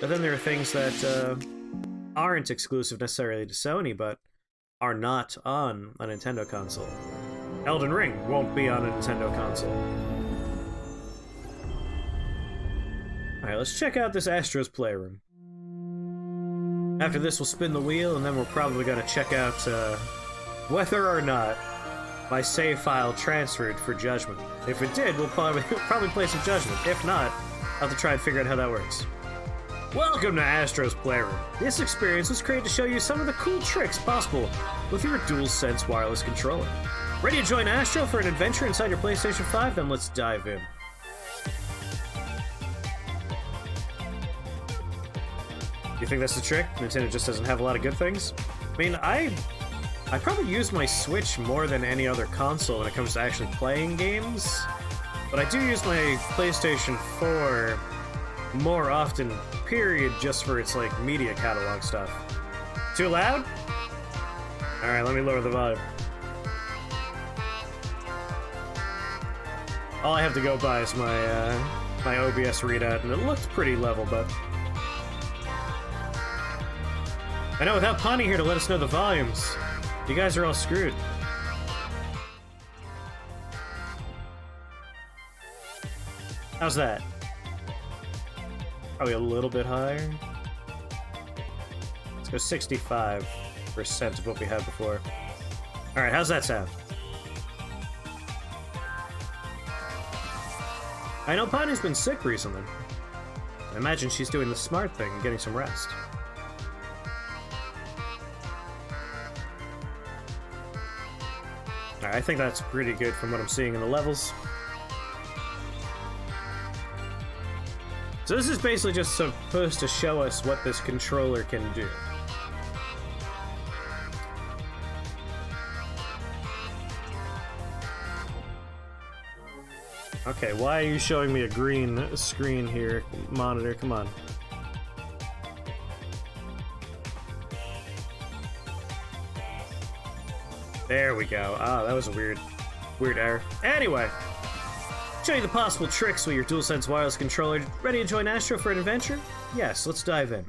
But then there are things that aren't exclusive necessarily to Sony, but are not on a Nintendo console. Elden Ring won't be on a Nintendo console. Alright, let's check out this Astro's Playroom. After this, we'll spin the wheel, and then we're probably gonna check out whether or not my save file transferred for judgment. If it did, we'll probably place a judgment. If not, I'll have to try and figure out how that works. Welcome to Astro's Playroom. This experience was created to show you some of the cool tricks possible with your DualSense wireless controller. Ready to join Astro for an adventure inside your PlayStation 5? Then let's dive in. You think that's the trick? Nintendo just doesn't have a lot of good things? I mean, I probably use my Switch more than any other console when it comes to actually playing games, but I do use my PlayStation 4 more often, period, just for its, like, media catalog stuff. Too loud? Alright, let me lower the volume. All I have to go by is my, my OBS readout, and it looks pretty level, but... I know, without Pawnee here to let us know the volumes, you guys are all screwed. How's that? Probably a little bit higher. Let's go 65% of what we had before. Alright, how's that sound? I know Pawnee's been sick recently. I imagine she's doing the smart thing and getting some rest. Alright, I think that's pretty good from what I'm seeing in the levels. So this is basically just supposed to show us what this controller can do. Okay, why are you showing me a green screen here, monitor? Come on. There we go. Ah, that was a weird error. Anyway, show you the possible tricks with your DualSense wireless controller. Ready to join Astro for an adventure? Yes, let's dive in.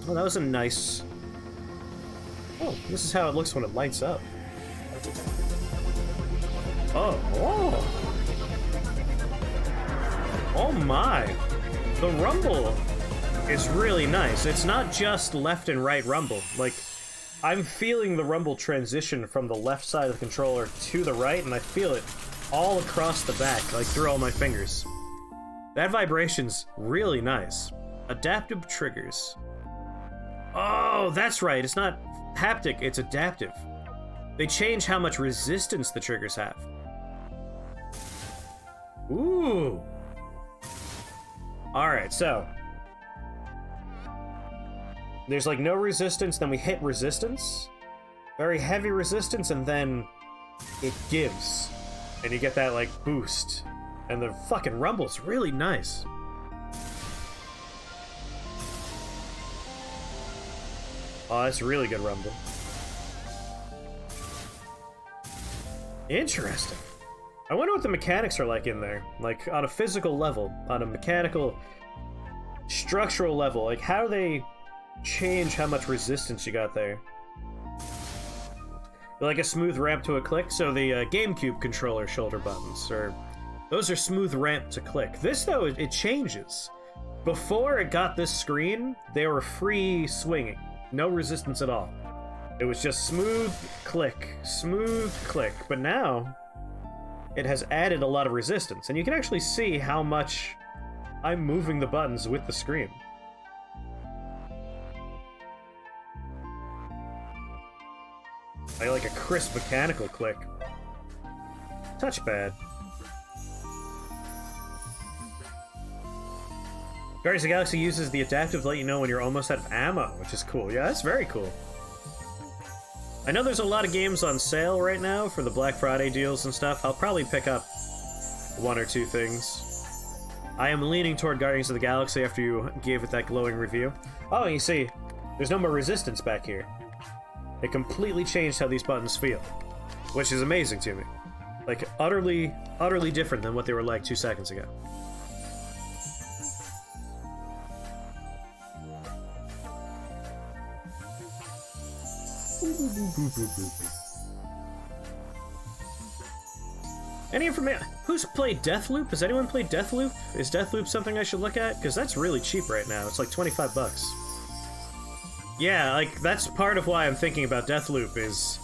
Oh, that was a nice... Oh, this is how it looks when it lights up. Oh. Oh my. The rumble is really nice. It's not just left and right rumble. Like, I'm feeling the rumble transition from the left side of the controller to the right, and I feel it all across the back, like through all my fingers. That vibration's really nice. Adaptive triggers. Oh, that's right. It's not haptic, it's adaptive. They change how much resistance the triggers have. Ooh. Alright, so there's like no resistance, then we hit resistance, very heavy resistance, and then it gives. And you get that like boost. And the fucking rumble's really nice. Oh, that's really good rumble. Interesting. I wonder what the mechanics are like in there. Like, on a physical level, on a mechanical, structural level. Like, how do they change how much resistance you got there? Like a smooth ramp to a click? So the GameCube controller shoulder buttons, or those are smooth ramp to click. This, though, it changes. Before it got this screen, they were free swinging. No resistance at all. It was just smooth click, but now it has added a lot of resistance, and you can actually see how much I'm moving the buttons with the screen. I like a crisp mechanical click. Touchpad. Guardians of the Galaxy uses the adaptive to let you know when you're almost out of ammo, which is cool. Yeah, that's very cool. I know there's a lot of games on sale right now for the Black Friday deals and stuff. I'll probably pick up one or two things. I am leaning toward Guardians of the Galaxy after you gave it that glowing review. Oh, and you see, there's no more resistance back here. It completely changed how these buttons feel, which is amazing to me. Like, utterly different than what they were like 2 seconds ago. Any information? Who's played Deathloop? Has anyone played Deathloop? Is Deathloop something I should look at? Because that's really cheap right now. It's like 25 bucks. Yeah, like, that's part of why I'm thinking about Deathloop, is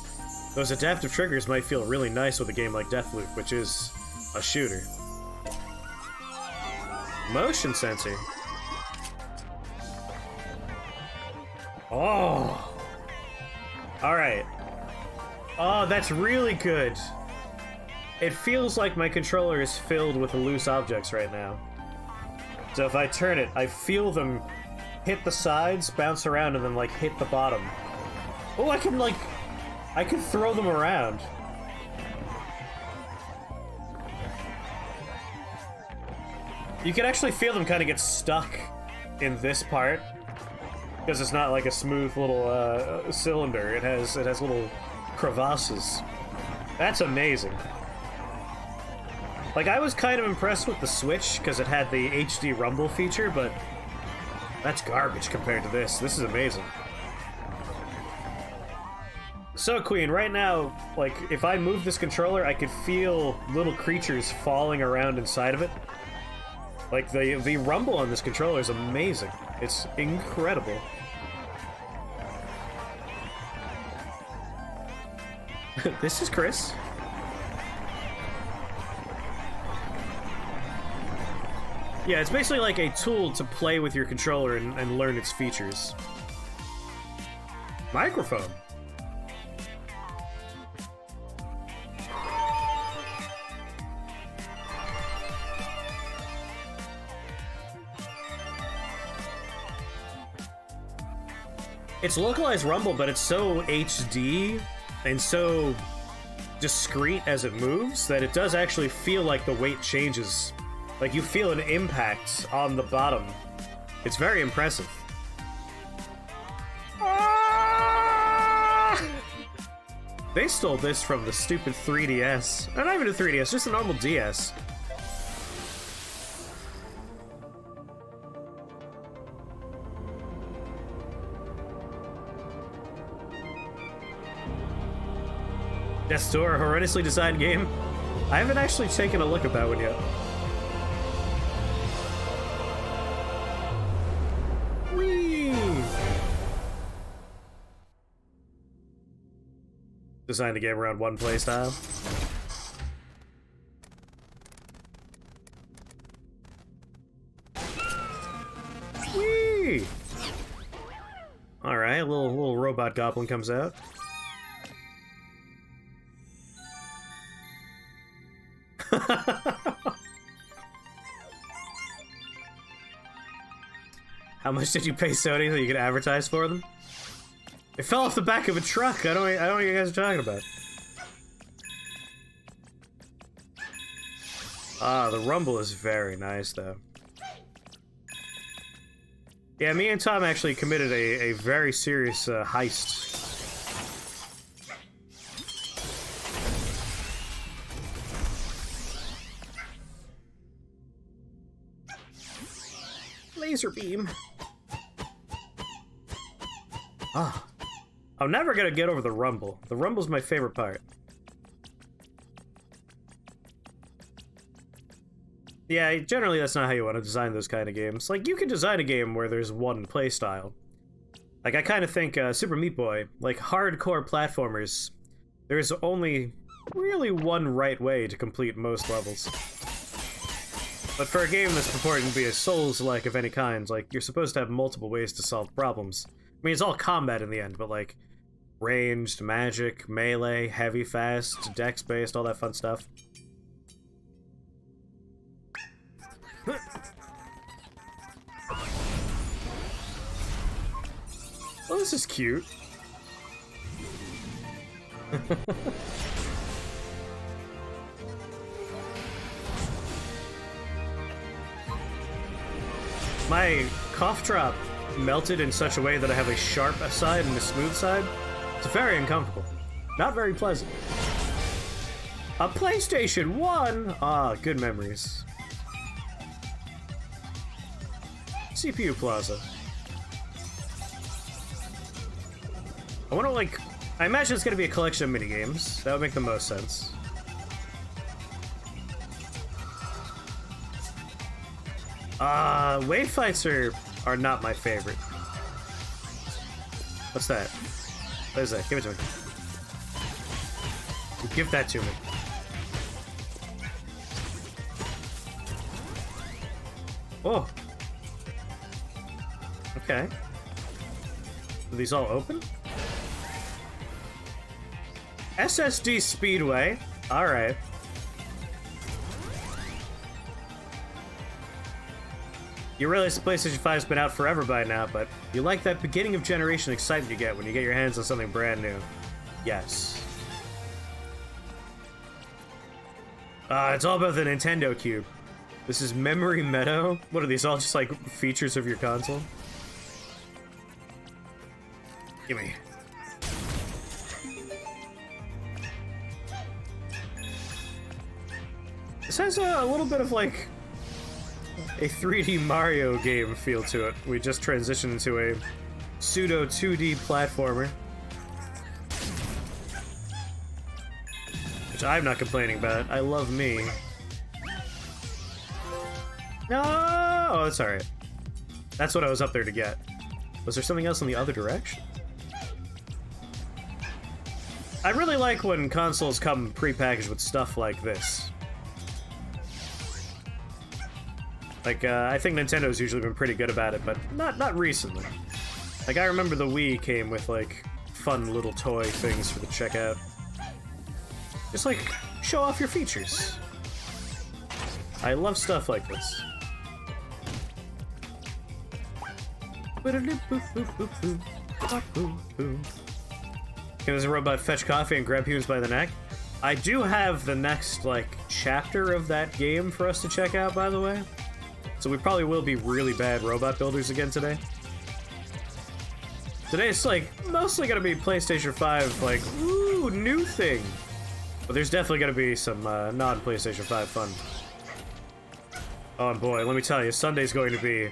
those adaptive triggers might feel really nice with a game like Deathloop, which is a shooter. Motion sensor. Oh! Alright. Oh, that's really good. It feels like my controller is filled with loose objects right now. So if I turn it, I feel them hit the sides, bounce around, and then, like, hit the bottom. Oh, I can throw them around. You can actually feel them kind of get stuck in this part, because it's not like a smooth little cylinder. It has little crevasses. That's amazing. Like, I was kind of impressed with the Switch, because it had the HD rumble feature, but that's garbage compared to this. This is amazing. So, Queen, right now, like, if I move this controller, I could feel little creatures falling around inside of it. Like, the rumble on this controller is amazing. It's incredible. This is Chris. Yeah, it's basically like a tool to play with your controller and learn its features. Microphone. It's localized rumble, but it's so HD and so discreet as it moves that it does actually feel like the weight changes. Like, you feel an impact on the bottom. It's very impressive. Ah! They stole this from the stupid 3DS. Or not even a 3DS, just a normal DS. Death's Door, a horrendously designed game? I haven't actually taken a look at that one yet. Designed a game around one playstyle. Whee! Alright, a little robot goblin comes out. How much did you pay Sony so you could advertise for them? It fell off the back of a truck. I don't know what you guys are talking about. Ah, the rumble is very nice, though. Yeah, me and Tom actually committed a very serious heist. Laser beam. Ah. I'm never gonna get over the rumble. The rumble's my favorite part. Yeah, generally that's not how you want to design those kind of games. Like, you can design a game where there's one playstyle. Like, I kind of think Super Meat Boy, like hardcore platformers, there's only really one right way to complete most levels. But for a game that's purporting to be a Souls-like of any kind, like, you're supposed to have multiple ways to solve problems. I mean, it's all combat in the end, but like, ranged, magic, melee, heavy, fast, dex-based, all that fun stuff. Oh, this is cute. My cough drop melted in such a way that I have a sharp side and a smooth side. It's very uncomfortable. Not very pleasant. A PlayStation 1! Ah, good memories. CPU Plaza. I want to, like, I imagine it's going to be a collection of minigames. That would make the most sense. Wave fights are not my favorite. What's that? What is that? Give it to me. Give that to me. Oh. Okay. Are these all open? SSD Speedway. Alright. You realize the PlayStation 5's been out forever by now, but you like that beginning of generation excitement you get when you get your hands on something brand new. Yes. It's all about the Nintendo Cube. This is Memory Meadow? What are these, all just like features of your console? Gimme. This has a little bit of like a 3D Mario game feel to it. We just transitioned into a pseudo 2D platformer. Which I'm not complaining about. I love me. No! Oh, that's alright. That's what I was up there to get. Was there something else in the other direction? I really like when consoles come pre-packaged with stuff like this. Like, I think Nintendo's usually been pretty good about it, but not recently. Like, I remember the Wii came with, like, fun little toy things for the checkout. Just, like, show off your features. I love stuff like this. Can this robot fetch coffee and grab humans by the neck? I do have the next, like, chapter of that game for us to check out, by the way. So we probably will be really bad robot builders again today. Today it's, like, mostly gonna be PlayStation 5, like, ooh, new thing. But there's definitely gonna be some non-PlayStation 5 fun. Oh, and boy, let me tell you, Sunday's going to be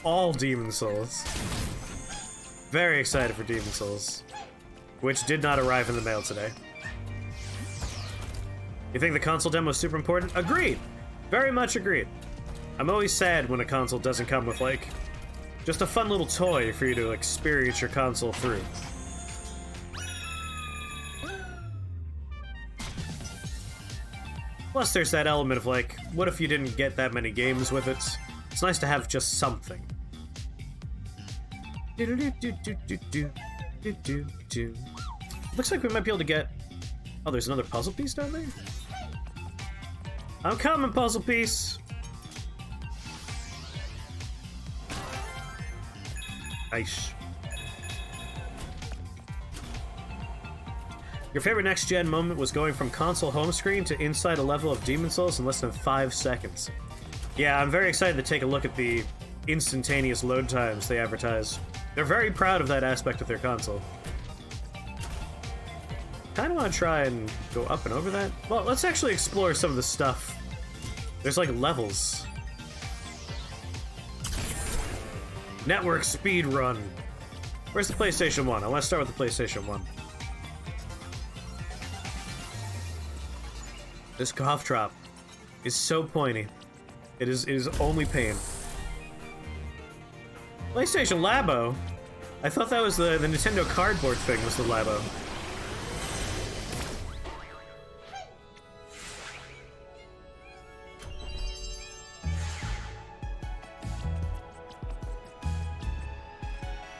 all Demon Souls. Very excited for Demon Souls. Which did not arrive in the mail today. You think the console demo is super important? Agreed! Very much agreed. I'm always sad when a console doesn't come with, like, just a fun little toy for you to experience your console through. Plus, there's that element of, like, what if you didn't get that many games with it? It's nice to have just something. Looks like we might be able to get... Oh, there's another puzzle piece down there? I'm coming, puzzle piece! Nice. Your favorite next-gen moment was going from console home screen to inside a level of Demon Souls in less than 5 seconds. Yeah, I'm very excited to take a look at the instantaneous load times they advertise. They're very proud of that aspect of their console. Kinda wanna try and go up and over that. Well, let's actually explore some of the stuff. There's like levels. Network speed run. Where's the PlayStation 1? I wanna start with the PlayStation 1. This cough drop is so pointy. It is only pain. PlayStation Labo? I thought that was the Nintendo cardboard thing was the Labo.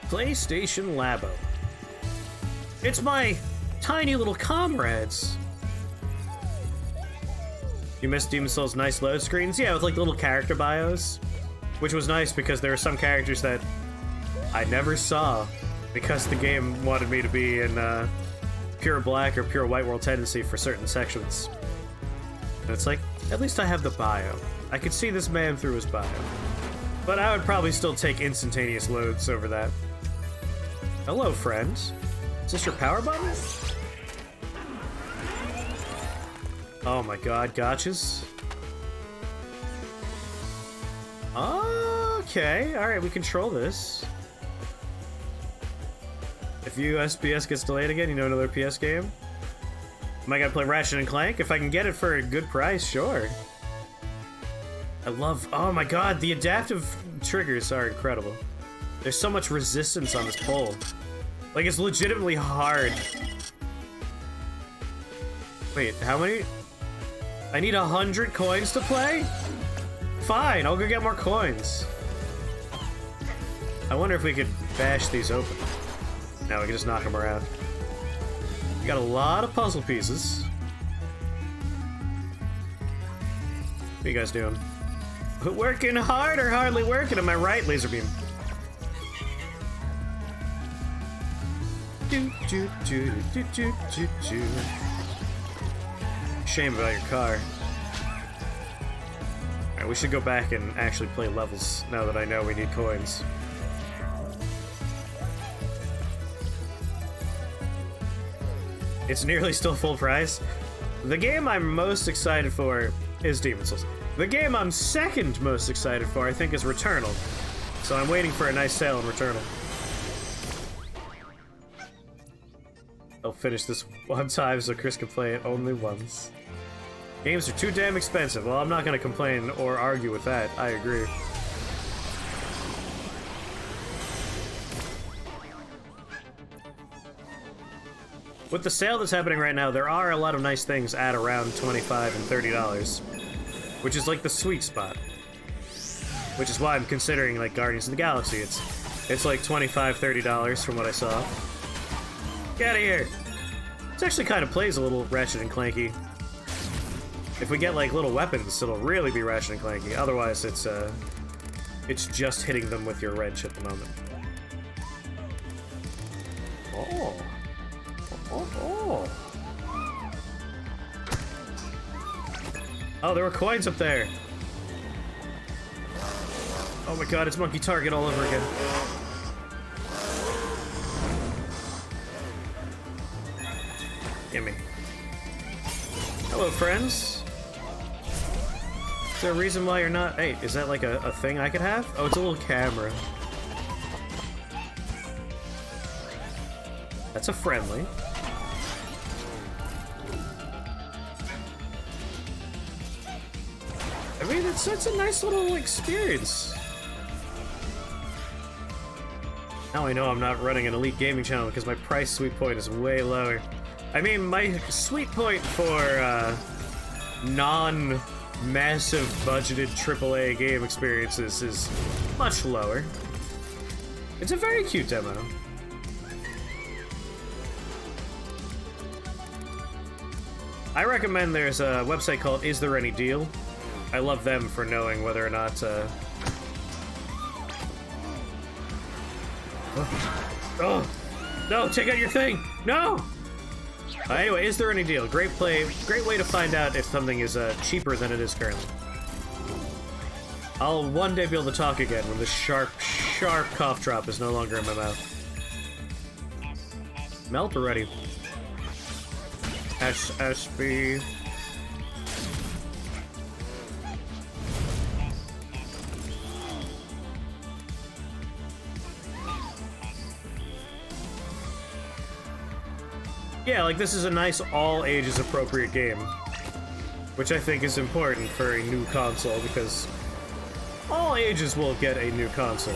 PlayStation Labo. It's my tiny little comrades. You missed Demon Souls' nice load screens? Yeah, with like little character bios. Which was nice because there were some characters that I never saw because the game wanted me to be in pure black or pure white world tendency for certain sections. And it's like, at least I have the bio. I could see this man through his bio. But I would probably still take instantaneous loads over that. Hello, friend. Is this your power button? Oh my god, gotchas. Okay, alright, we control this. If USPS gets delayed again, you know another PS game? Am I gonna play Ratchet and Clank? If I can get it for a good price, sure. I love, oh my god, the adaptive triggers are incredible. There's so much resistance on this pole. Like, it's legitimately hard. Wait, how many? I need 100 coins to play? Fine, I'll go get more coins. I wonder if we could bash these open. Now we can just knock them around. We got a lot of puzzle pieces. What are you guys doing? Working hard or hardly working, am I right, Laserbeam? Shame about your car. Alright, we should go back and actually play levels now that I know we need coins. It's nearly still full price. The game I'm most excited for is Demon's Souls. The game I'm second most excited for, I think, is Returnal. So I'm waiting for a nice sale on Returnal. I'll finish this one time so Chris can play it only once. Games are too damn expensive. Well, I'm not gonna complain or argue with that. I agree. With the sale that's happening right now, there are a lot of nice things at around $25 and $30. Which is like the sweet spot. Which is why I'm considering like Guardians of the Galaxy. It's like $25, $30 from what I saw. Get out of here! This actually kind of plays a little Ratchet and Clanky. If we get like little weapons, it'll really be Ratchet and Clanky. Otherwise, it's just hitting them with your wrench at the moment. Oh. Oh, there were coins up there. Oh my god, it's Monkey Target all over again. Gimme. Hello, friends. Is there a reason why you're not... Hey, is that like a thing I could have? Oh, it's a little camera. That's a friendly. I mean, it's a nice little experience. Now I know I'm not running an elite gaming channel because my price sweet point is way lower. I mean, my sweet point for non-massive budgeted AAA game experiences is much lower. It's a very cute demo. I recommend there's a website called Is There Any Deal? I love them for knowing whether or not Oh! No, take out your thing! No! Anyway, Is There Any Deal? Great way to find out if something is cheaper than it is currently. I'll one day be able to talk again when the sharp cough drop is no longer in my mouth. Melt already. SSB. Yeah, like this is a nice all ages appropriate game, which I think is important for a new console because all ages will get a new console.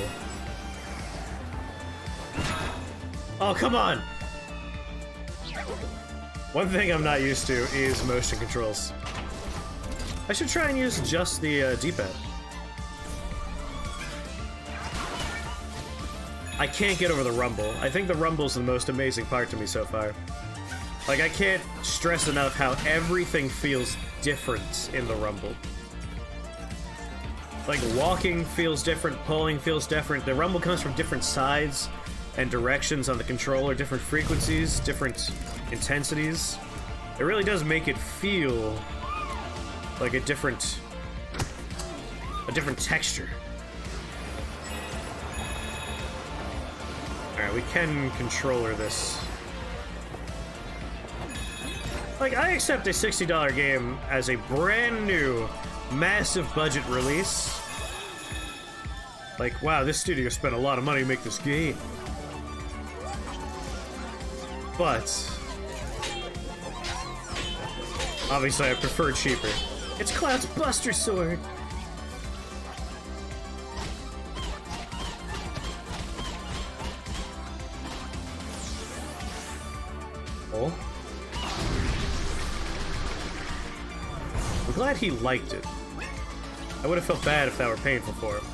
Oh, come on! One thing I'm not used to is motion controls. I should try and use just the D-pad. I can't get over the rumble. I think the rumble's the most amazing part to me so far. Like, I can't stress enough how everything feels different in the rumble. Like, walking feels different, pulling feels different. The rumble comes from different sides and directions on the controller, different frequencies, different intensities. It really does make it feel like a different texture. Alright, we can controller this. Like, I accept a $60 game as a brand new, massive budget release. Like, wow, this studio spent a lot of money to make this game. but obviously I prefer cheaper. It's Cloud's Buster Sword! Oh. I'm glad he liked it. I would have felt bad if that were painful for him.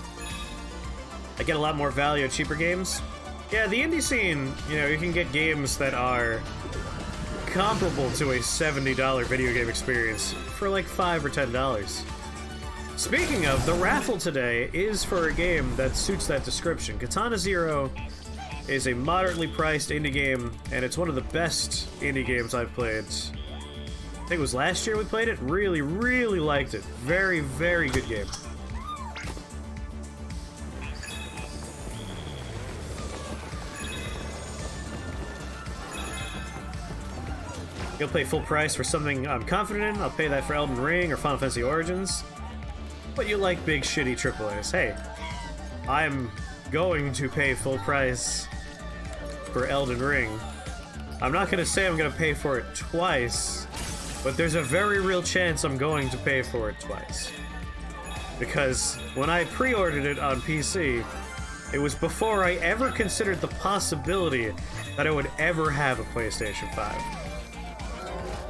I get a lot more value at cheaper games. Yeah, the indie scene, you know, you can get games that are comparable to a $70 video game experience for like $5 or $10. Speaking of, the raffle today is for a game that suits that description. Katana Zero is a moderately priced indie game, and it's one of the best indie games I've played. I think it was last year we played it. Really, really liked it. Very, very good game. You'll pay full price for something I'm confident in. I'll pay that for Elden Ring or Final Fantasy Origins. But you like big, shitty AAAs. Hey, I'm going to pay full price for Elden Ring. I'm not going to say I'm going to pay for it twice, but there's a very real chance I'm going to pay for it twice. Because when I pre-ordered it on PC, it was before I ever considered the possibility that I would ever have a PlayStation 5.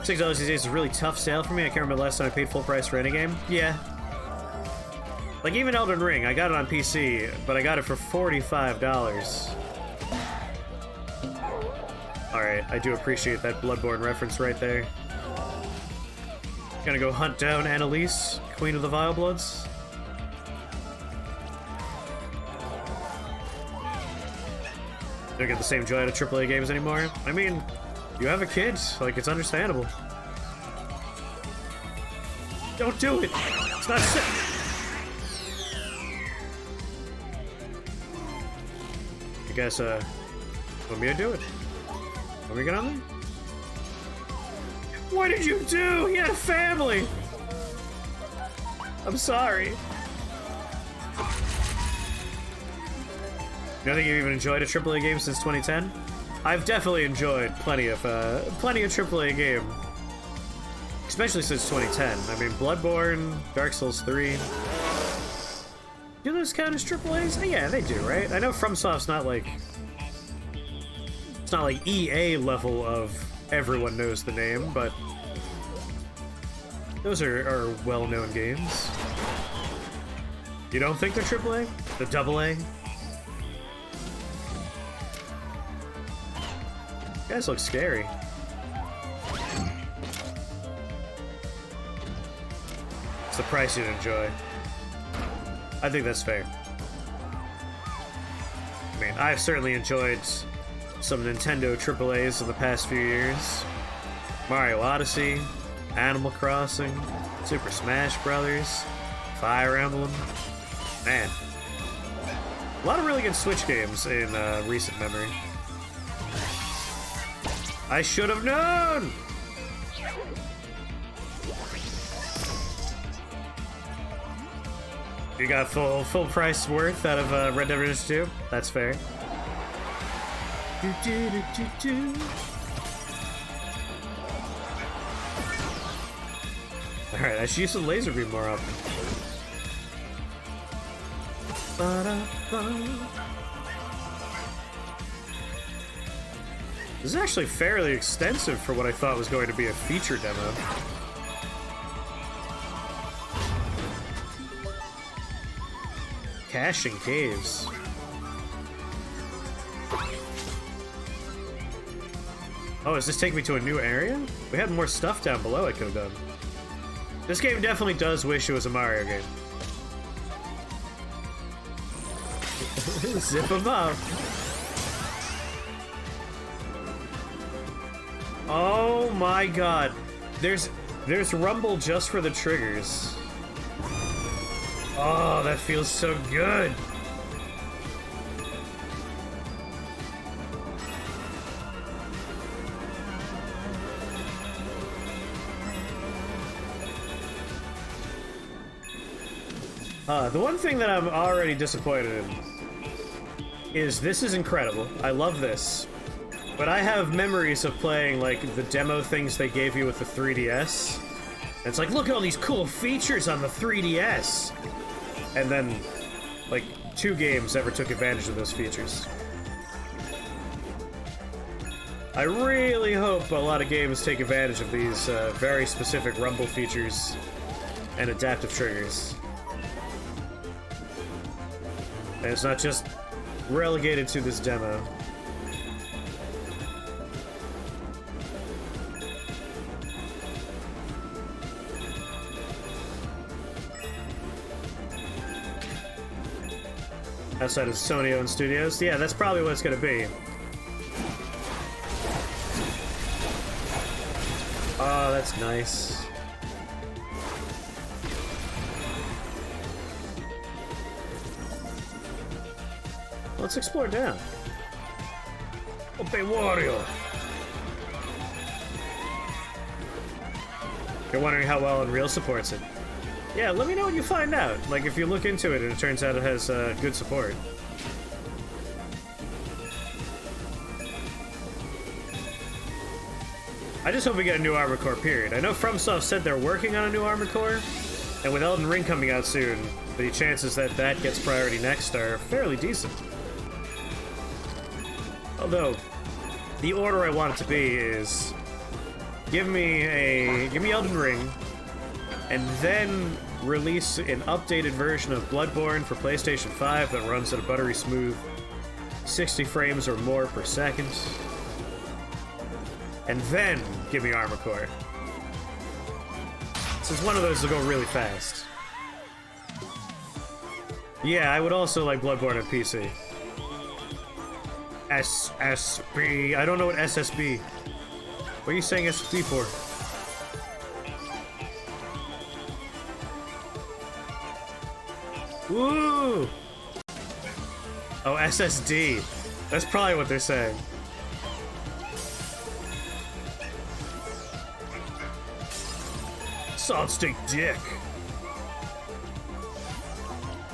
$6 these days is a really tough sale for me. I can't remember the last time I paid full price for any game. Yeah. Like, even Elden Ring, I got it on PC, but I got it for $45. Alright, I do appreciate that Bloodborne reference right there. Gonna go hunt down Annalise, Queen of the Vile Bloods. Don't get the same joy out of AAA games anymore. I mean, you have a kid, like, it's understandable. Don't do it! It's not sick! I guess, want me to do it? Want me to get on there? What did you do? He had a family! I'm sorry. You don't think you've even enjoyed a AAA game since 2010? I've definitely enjoyed plenty of AAA game, especially since 2010. I mean, Bloodborne, Dark Souls 3. Do those count as AAAs? Yeah, they do, right? I know FromSoft's not like, it's not like EA level of everyone knows the name, but those are well-known games. You don't think they're AAA? The AA? You guys look scary. It's the price you'd enjoy. I think that's fair. I mean, I've certainly enjoyed some Nintendo AAAs in the past few years. Mario Odyssey, Animal Crossing, Super Smash Brothers, Fire Emblem. Man. A lot of really good Switch games in recent memory. I should have known! You got full price worth out of Red Dead Redemption 2? That's fair. Alright, I should use the laser beam more often. This is actually fairly extensive for what I thought was going to be a feature demo. Cache and caves. Oh, does this take me to a new area? We had more stuff down below I could have done. This game definitely does wish it was a Mario game. Zip them up. Oh my god. There's rumble just for the triggers. Oh, that feels so good. The one thing that I'm already disappointed in is this is incredible. I love this. But I have memories of playing, like, the demo things they gave you with the 3DS. And it's like, look at all these cool features on the 3DS! And then, like, 2 games ever took advantage of those features. I really hope a lot of games take advantage of these very specific rumble features and adaptive triggers. And it's not just relegated to this demo. Outside of Sony-owned studios? Yeah, that's probably what it's gonna be. Oh, that's nice. Let's explore down. Obey Wario! You're wondering how well Unreal supports it. Yeah, let me know what you find out. Like, if you look into it and it turns out it has good support. I just hope we get a new Armored Core, period. I know FromSoft said they're working on a new Armored Core, and with Elden Ring coming out soon, the chances that that gets priority next are fairly decent. Although, the order I want it to be is... Give me Elden Ring, and then release an updated version of Bloodborne for PlayStation 5 that runs at a buttery smooth 60 frames or more per second. And then give me Armored Core. Since one of those will go really fast. Yeah, I would also like Bloodborne on PC. SSB. I don't know what SSB. What are you saying SSB for? Woo! Oh, SSD. That's probably what they're saying. Solid stick dick.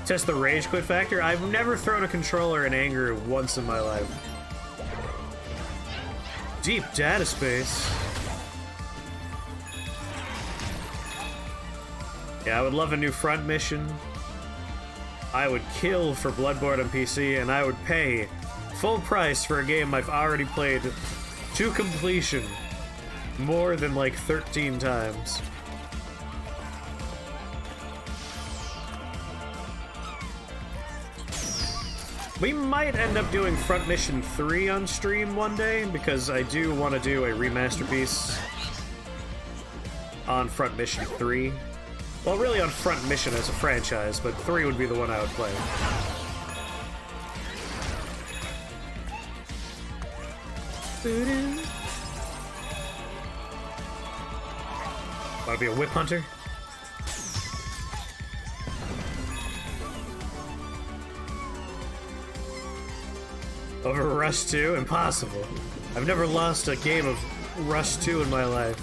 Test the rage quit factor. I've never thrown a controller in anger once in my life. Deep data space. Yeah, I would love a new front mission. I would kill for Bloodborne on PC, and I would pay full price for a game I've already played to completion more than like 13 times. We might end up doing Front Mission 3 on stream one day, because I do want to do a remaster piece on Front Mission 3. Well, really on Front Mission as a franchise, but 3 would be the one I would play. Want to be a whip hunter? Over Rush 2? Impossible. I've never lost a game of Rush 2 in my life.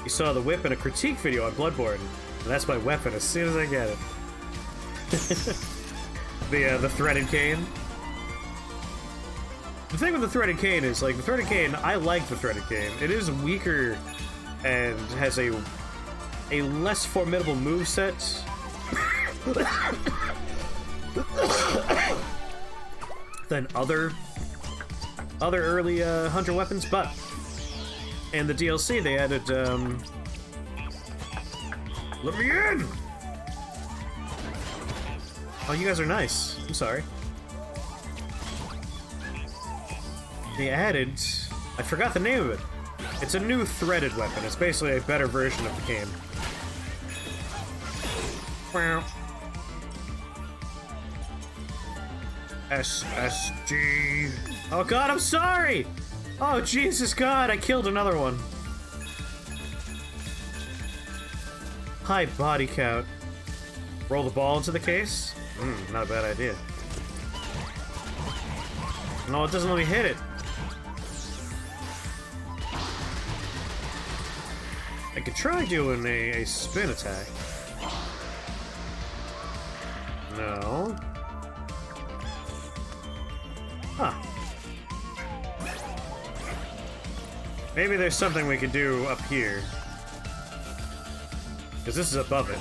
You saw the whip in a critique video on Bloodborne, and that's my weapon as soon as I get it. The threaded cane. The thing with the threaded cane is, like, the threaded cane, I like the threaded cane. It is weaker and has a less formidable moveset than other early hunter weapons, but in the DLC they added let me in! Oh, you guys are nice. I'm sorry. They added... I forgot the name of it. It's a new threaded weapon. It's basically a better version of the cane. Wow. SSG. Oh god, I'm sorry! Oh Jesus God, I killed another one. High body count. Roll the ball into the case? Not a bad idea. No, it doesn't let me hit it. I could try doing a spin attack. No. Huh. Maybe there's something we could do up here. Because this is above it.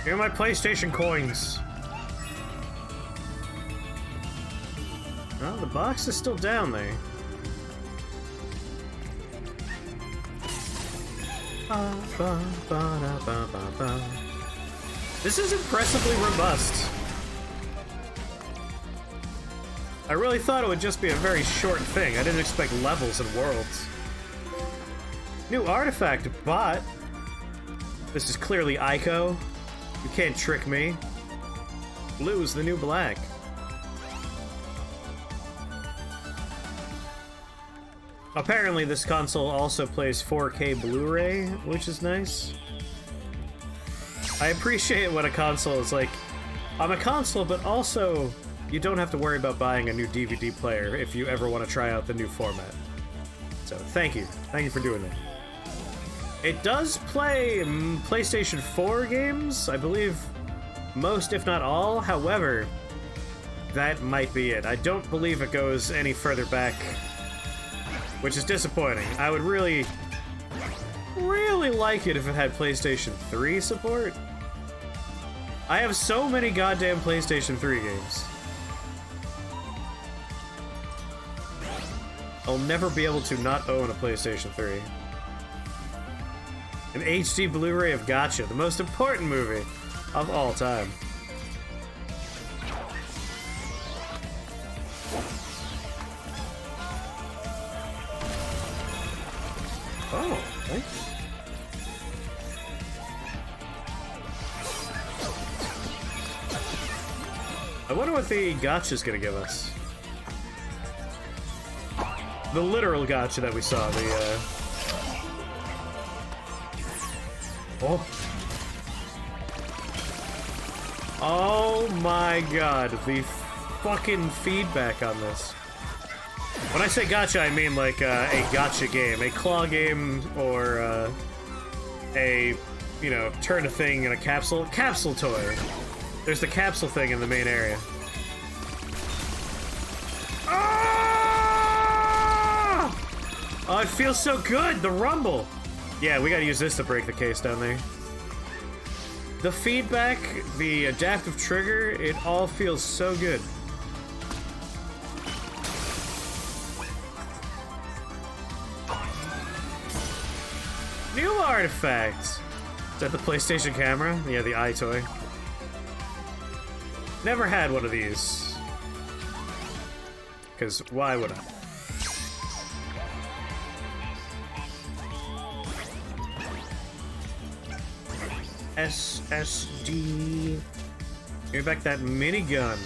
Here are my PlayStation coins. Oh, the box is still down there. This is impressively robust. I really thought it would just be a very short thing. I didn't expect levels and worlds. New artifact bot. This is clearly Ico. You can't trick me. Blue is the new black. Apparently this console also plays 4K Blu-ray, which is nice. I appreciate what a console is like. I'm a console, but also you don't have to worry about buying a new DVD player if you ever want to try out the new format. So thank you. Thank you for doing that. It does play PlayStation 4 games, I believe most, if not all. However, that might be it. I don't believe it goes any further back, which is disappointing. I would really like it if it had PlayStation 3 support. I have so many goddamn PlayStation 3 games. I'll never be able to not own a PlayStation 3. An HD Blu-ray of Gotcha, the most important movie of all time. Oh, thanks. I wonder what the Gotcha's gonna give us. The literal Gotcha that we saw, the, Oh. Oh my god, the fucking feedback on this. When I say gotcha, I mean like a gotcha game, a claw game, or a, you know, turn a thing in a capsule toy. There's the capsule thing in the main area. Ah! Oh, it feels so good, the rumble. Yeah, we gotta use this to break the case down there. The feedback, the adaptive trigger, it all feels so good. New artifact! Is that the PlayStation camera? Yeah, the iToy. Never had one of these. Because why would I? SSD. Give me back that minigun.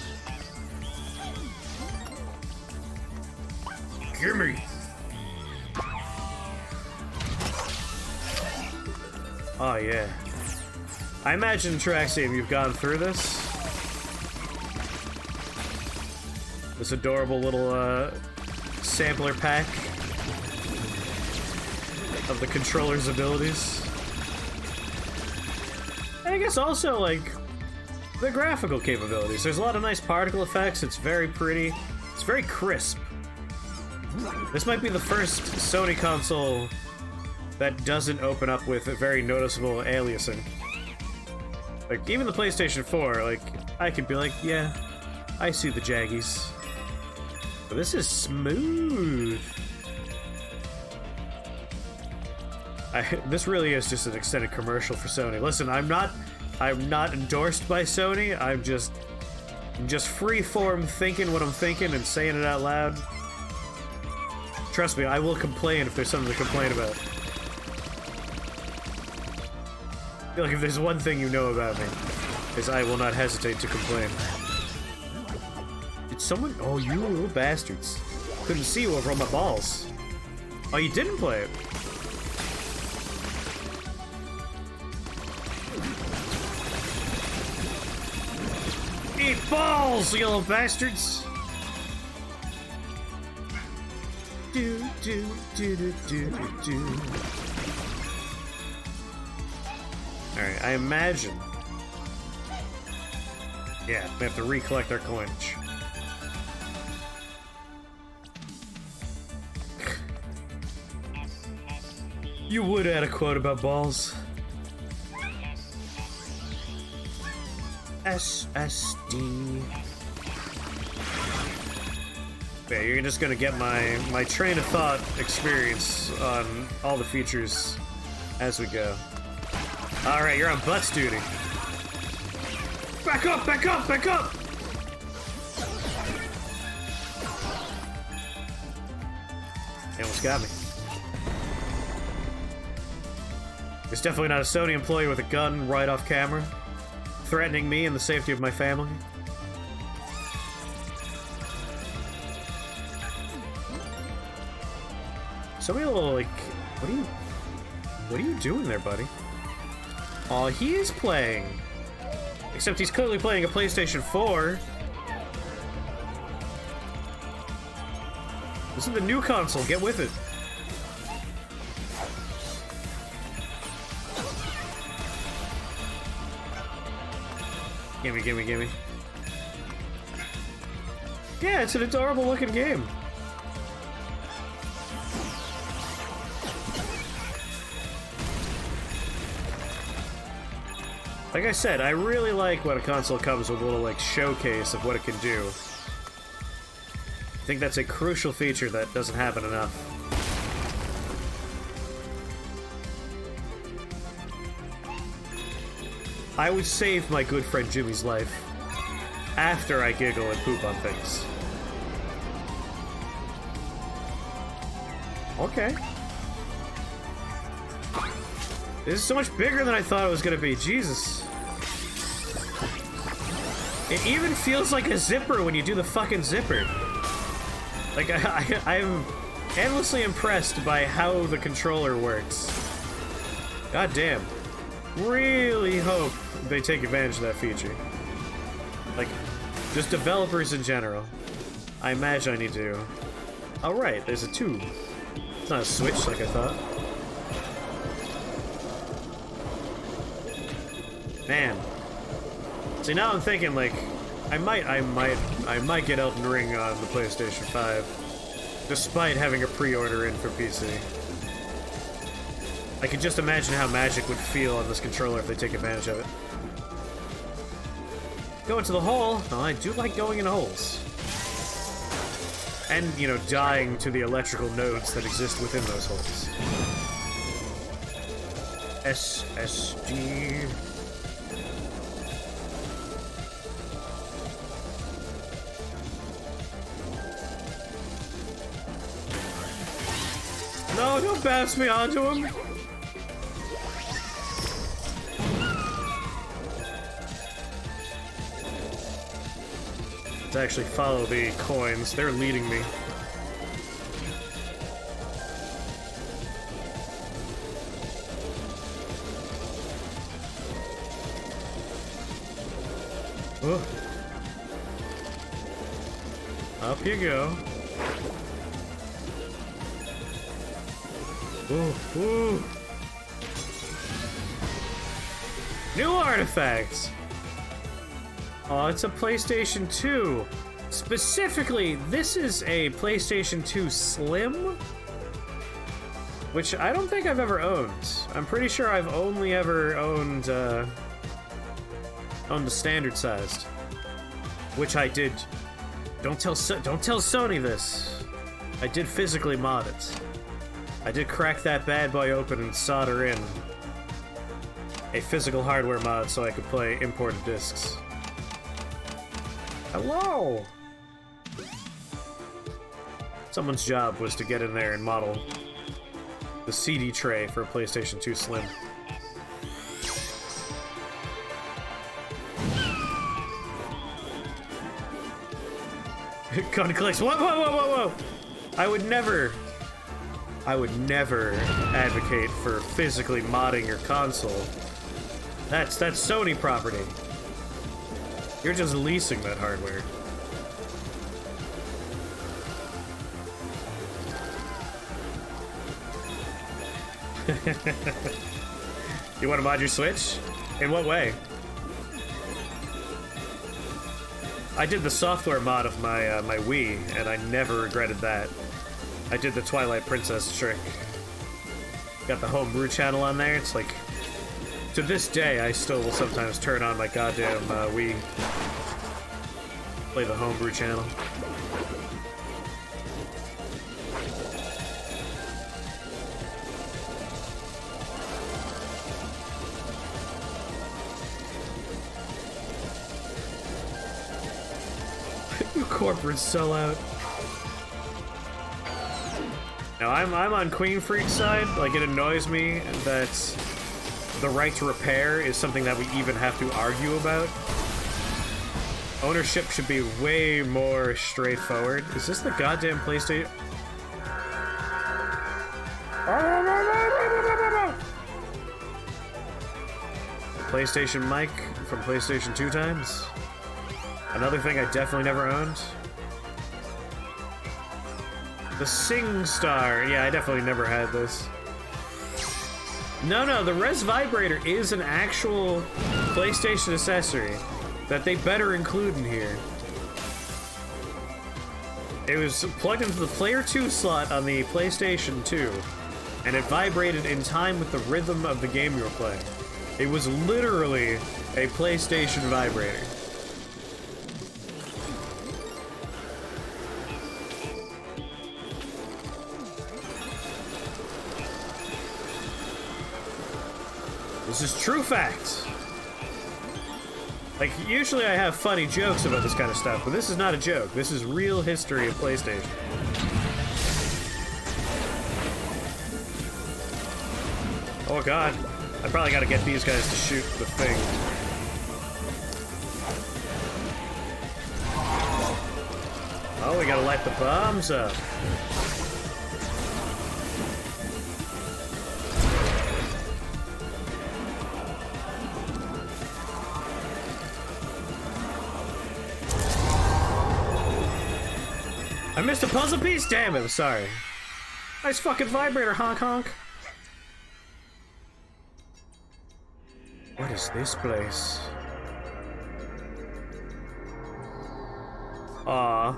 Gimme. Oh yeah. I imagine Traxium, you've gone through this. This adorable little sampler pack of the controller's abilities. And I guess also, like, the graphical capabilities. There's a lot of nice particle effects, it's very pretty, it's very crisp. This might be the first Sony console that doesn't open up with a very noticeable aliasing. Like, even the PlayStation 4, like, I could be like, yeah, I see the jaggies. But this is smooth. This really is just an extended commercial for Sony. Listen, I'm not endorsed by Sony. I'm just free-form thinking what I'm thinking and saying it out loud. Trust me, I will complain if there's something to complain about. I feel like if there's one thing you know about me, is I will not hesitate to complain. Did someone? Oh, you little bastards! Couldn't see you over all my balls. Oh, you didn't play it. Eat balls, you little bastards! Do, do, do, do, do, do. Alright, I imagine. Yeah, we have to recollect our coinage. You would add a quote about balls. SSD. Yeah, you're just gonna get my train of thought experience on all the features as we go. Alright, you're on butts duty. Back up, back up, back up! They almost got me. It's definitely not a Sony employee with a gun right off camera, threatening me and the safety of my family. Somebody a little like, what are you doing there, buddy? Oh, he is playing. Except he's clearly playing a PlayStation 4. This is the new console, get with it. Gimme, gimme, gimme. Yeah, it's an adorable looking game. Like I said, I really like when a console comes with a little, like, showcase of what it can do. I think that's a crucial feature that doesn't happen enough. I would save my good friend Jimmy's life after I giggle and poop on things. Okay. This is so much bigger than I thought it was gonna be. Jesus. It even feels like a zipper when you do the fucking zipper. Like, I'm endlessly impressed by how the controller works. God damn. Really hope they take advantage of that feature. Like, just developers in general. I imagine I need to... Oh, right, there's a tube. It's not a switch like I thought. Man. See, now I'm thinking, like, I might get Elden Ring on the PlayStation 5, despite having a pre-order in for PC. I can just imagine how magic would feel on this controller if they take advantage of it. Go into the hole. Well, I do like going in holes. And, you know, dying to the electrical nodes that exist within those holes. SSD... No, don't bounce me onto him! Let's actually follow the coins. They're leading me. Oh. Up you go. Ooh, ooh. New artifacts! Oh, it's a PlayStation 2. Specifically, this is a PlayStation 2 Slim, which I don't think I've ever owned. I'm pretty sure I've only ever owned the standard sized, which I did. Don't tell Sony this. I did physically mod it. I did crack that bad boy open and solder in a physical hardware mod so I could play imported discs. Hello! Someone's job was to get in there and model the CD tray for a PlayStation 2 Slim. Gun clicks. Whoa, whoa, whoa, whoa, whoa! I would never advocate for physically modding your console. That's Sony property. You're just leasing that hardware. You want to mod your Switch? In what way? I did the software mod of my my Wii, and I never regretted that. I did the Twilight Princess trick. Got the homebrew channel on there. It's like, to this day, I still will sometimes turn on my goddamn Wii. Play the homebrew channel. You corporate sellout. Now I'm on Queen Freak's side. Like, it annoys me that the right to repair is something that we even have to argue about. Ownership should be way more straightforward. Is this the goddamn PlayStation? PlayStation mic from PlayStation 2 times? Another thing I definitely never owned. The SingStar. Yeah, I definitely never had this. No, the Res Vibrator is an actual PlayStation accessory that they better include in here. It was plugged into the Player 2 slot on the PlayStation 2, and it vibrated in time with the rhythm of the game you were playing. It was literally a PlayStation vibrator. This is true fact. Like, usually I have funny jokes about this kind of stuff, but this is not a joke. This is real history of PlayStation. Oh god. I probably gotta get these guys to shoot the thing. Oh, we gotta light the bombs up. I missed a puzzle piece? Damn it, I'm sorry. Nice fucking vibrator, honk honk. What is this place? Aw.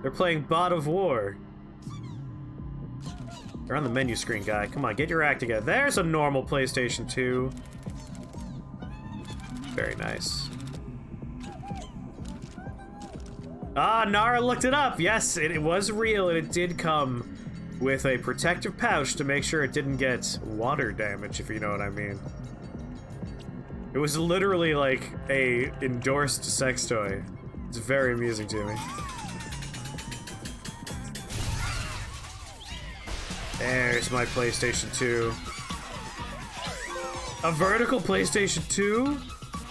They're playing Bot of War. They're on the menu screen, guy. Come on, get your act together. There's a normal PlayStation 2. Very nice. Ah, Nara looked it up. Yes, it was real, and it did come with a protective pouch to make sure it didn't get water damage, if you know what I mean. It was literally like a endorsed sex toy. It's very amusing to me. There's my PlayStation 2. A vertical PlayStation 2?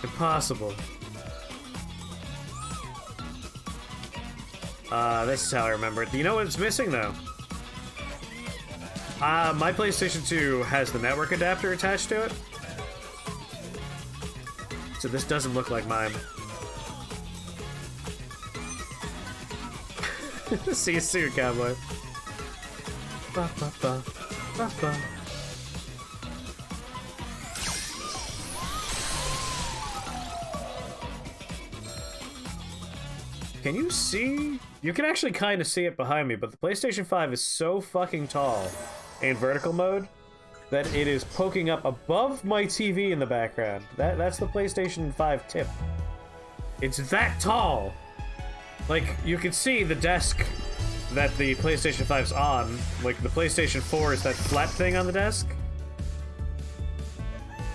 Impossible. This is how I remember it. You know what's missing, though? My PlayStation 2 has the network adapter attached to it. So this doesn't look like mine. See you soon, cowboy. Ba, ba, ba, ba, ba. Can you see? You can actually kind of see it behind me, but the PlayStation 5 is so fucking tall in vertical mode that it is poking up above my TV in the background. That's the PlayStation 5 tip. It's that tall. Like, you can see the desk that the PlayStation 5's on. Like, the PlayStation 4 is that flat thing on the desk.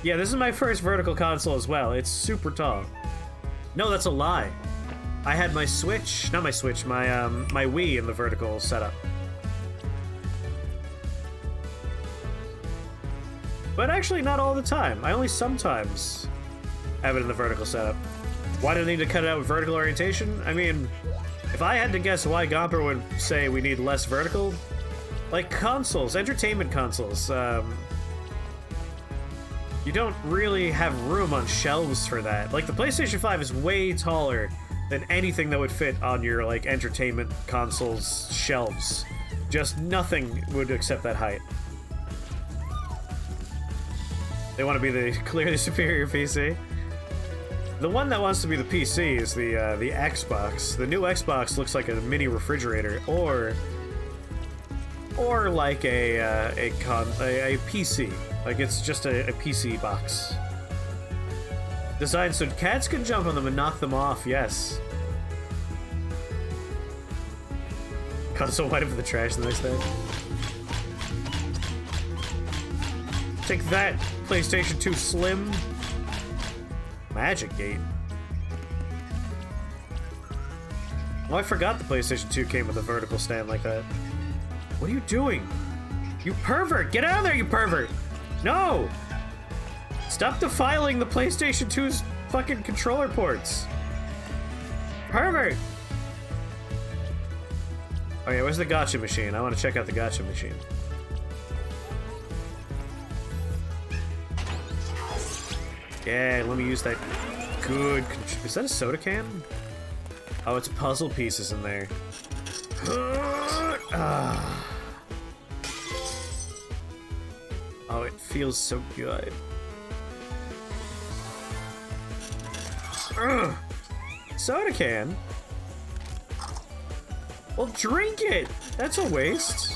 Yeah, this is my first vertical console as well. It's super tall. No, that's a lie. I had my Switch, not my Switch, my Wii in the vertical setup. But actually not all the time. I only sometimes have it in the vertical setup. Why do they need to cut it out with vertical orientation? I mean, if I had to guess why Gomper would say we need less vertical, like consoles, entertainment consoles, you don't really have room on shelves for that. Like, the PlayStation 5 is way taller than anything that would fit on your, like, entertainment consoles shelves. Just nothing would accept that height. They want to be the clearly superior PC. The one that wants to be the PC is the Xbox. The new Xbox looks like a mini refrigerator, or like a PC. Like it's just a PC box. Designed so cats can jump on them and knock them off. Yes. Console went for the trash the next day. Take that, PlayStation 2 Slim. Magic Gate. Oh, I forgot the PlayStation 2 came with a vertical stand like that. What are you doing? You pervert! Get out of there, you pervert! No! Stop defiling the PlayStation 2's fucking controller ports. Pervert! Oh yeah, where's the gacha machine? I want to check out the gacha machine. Yeah, let me use that good... Is that a soda can? Oh, it's puzzle pieces in there. Oh, it feels so good. Soda can? Well, drink it! That's a waste.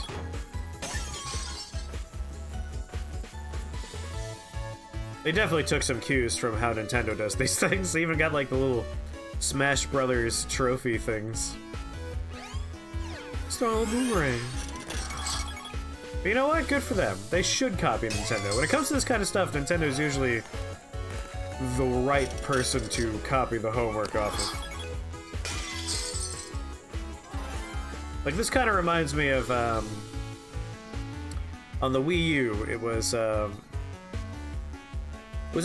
They definitely took some cues from how Nintendo does these things. They even got like the little Smash Brothers trophy things. Stole boomerang. But you know what? Good for them. They should copy Nintendo. When it comes to this kind of stuff, Nintendo's usually the right person to copy the homework off of. Like, this kind of reminds me of, on the Wii U, it was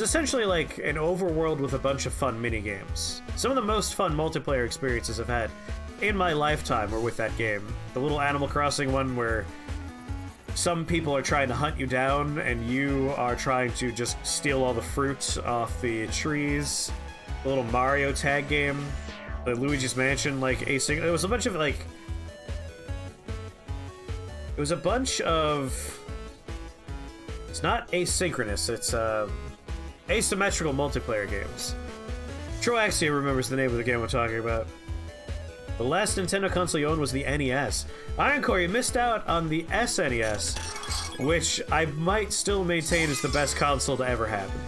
essentially like an overworld with a bunch of fun minigames. Some of the most fun multiplayer experiences I've had in my lifetime were with that game. The little Animal Crossing one where some people are trying to hunt you down and you are trying to just steal all the fruits off the trees. The little Mario tag game. The Luigi's Mansion, like, async. It was a bunch of, like... It was a bunch of... It's not asynchronous, it's, asymmetrical multiplayer games. Troaxia remembers the name of the game I'm talking about. The last Nintendo console you owned was the NES. Ironcore, you missed out on the SNES, which I might still maintain is the best console to ever happen.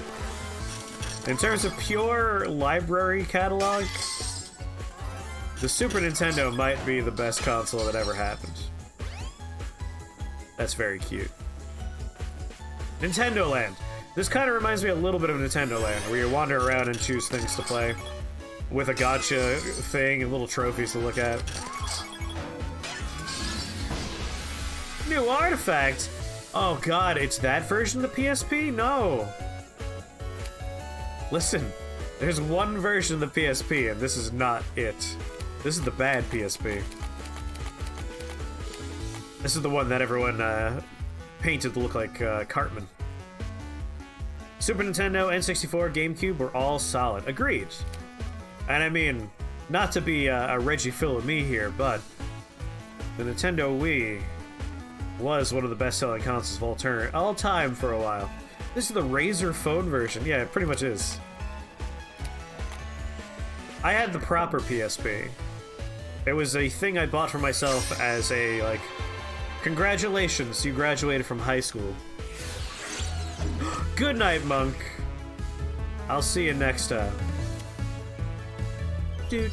In terms of pure library catalog, the Super Nintendo might be the best console that ever happened. That's very cute. Nintendo Land. This kind of reminds me a little bit of Nintendo Land, where you wander around and choose things to play, with a gacha thing and little trophies to look at. New artifact? Oh god, it's that version of the PSP? No! Listen, there's one version of the PSP, and this is not it. This is the bad PSP. This is the one that everyone painted to look like Cartman. Super Nintendo, N64, GameCube were all solid. Agreed. And I mean, not to be a Reggie Phil of me here, but the Nintendo Wii was one of the best-selling consoles of all time for a while. This is the Razer phone version. Yeah, it pretty much is. I had the proper PSP. It was a thing I bought for myself as a, like, congratulations, you graduated from high school. Good night, Monk. I'll see you next time. There's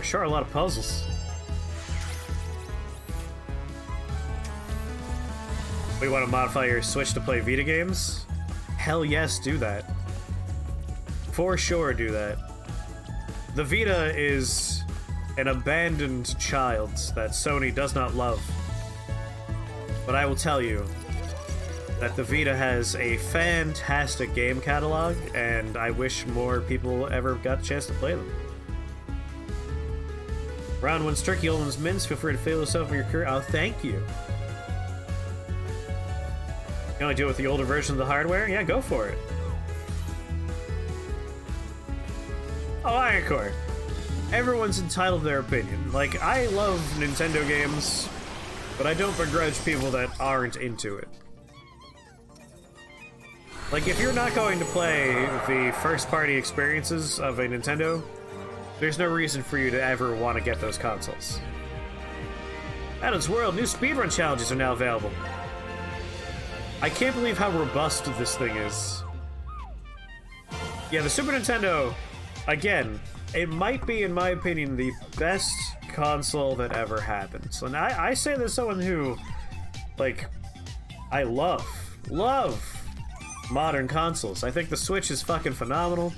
sure a lot of puzzles. We want to modify your Switch to play Vita games? Hell yes, do that. For sure, do that. The Vita is an abandoned child that Sony does not love. But I will tell you that the Vita has a fantastic game catalog, and I wish more people ever got a chance to play them. Round 1 Turkey, old one's mints. Feel free to fail yourself for your career. Oh, thank you. You only do it with the older version of the hardware? Yeah, go for it. Oh, Ironcore. Everyone's entitled to their opinion. Like, I love Nintendo games. but I don't begrudge people that aren't into it. Like, if you're not going to play the first-party experiences of a Nintendo, there's no reason for you to ever want to get those consoles. Adam's World, new speedrun challenges are now available. I can't believe how robust this thing is. Yeah, the Super Nintendo, again, it might be, in my opinion, the best console that ever happened. And I say this as someone who, like, I love modern consoles. I think the Switch is fucking phenomenal.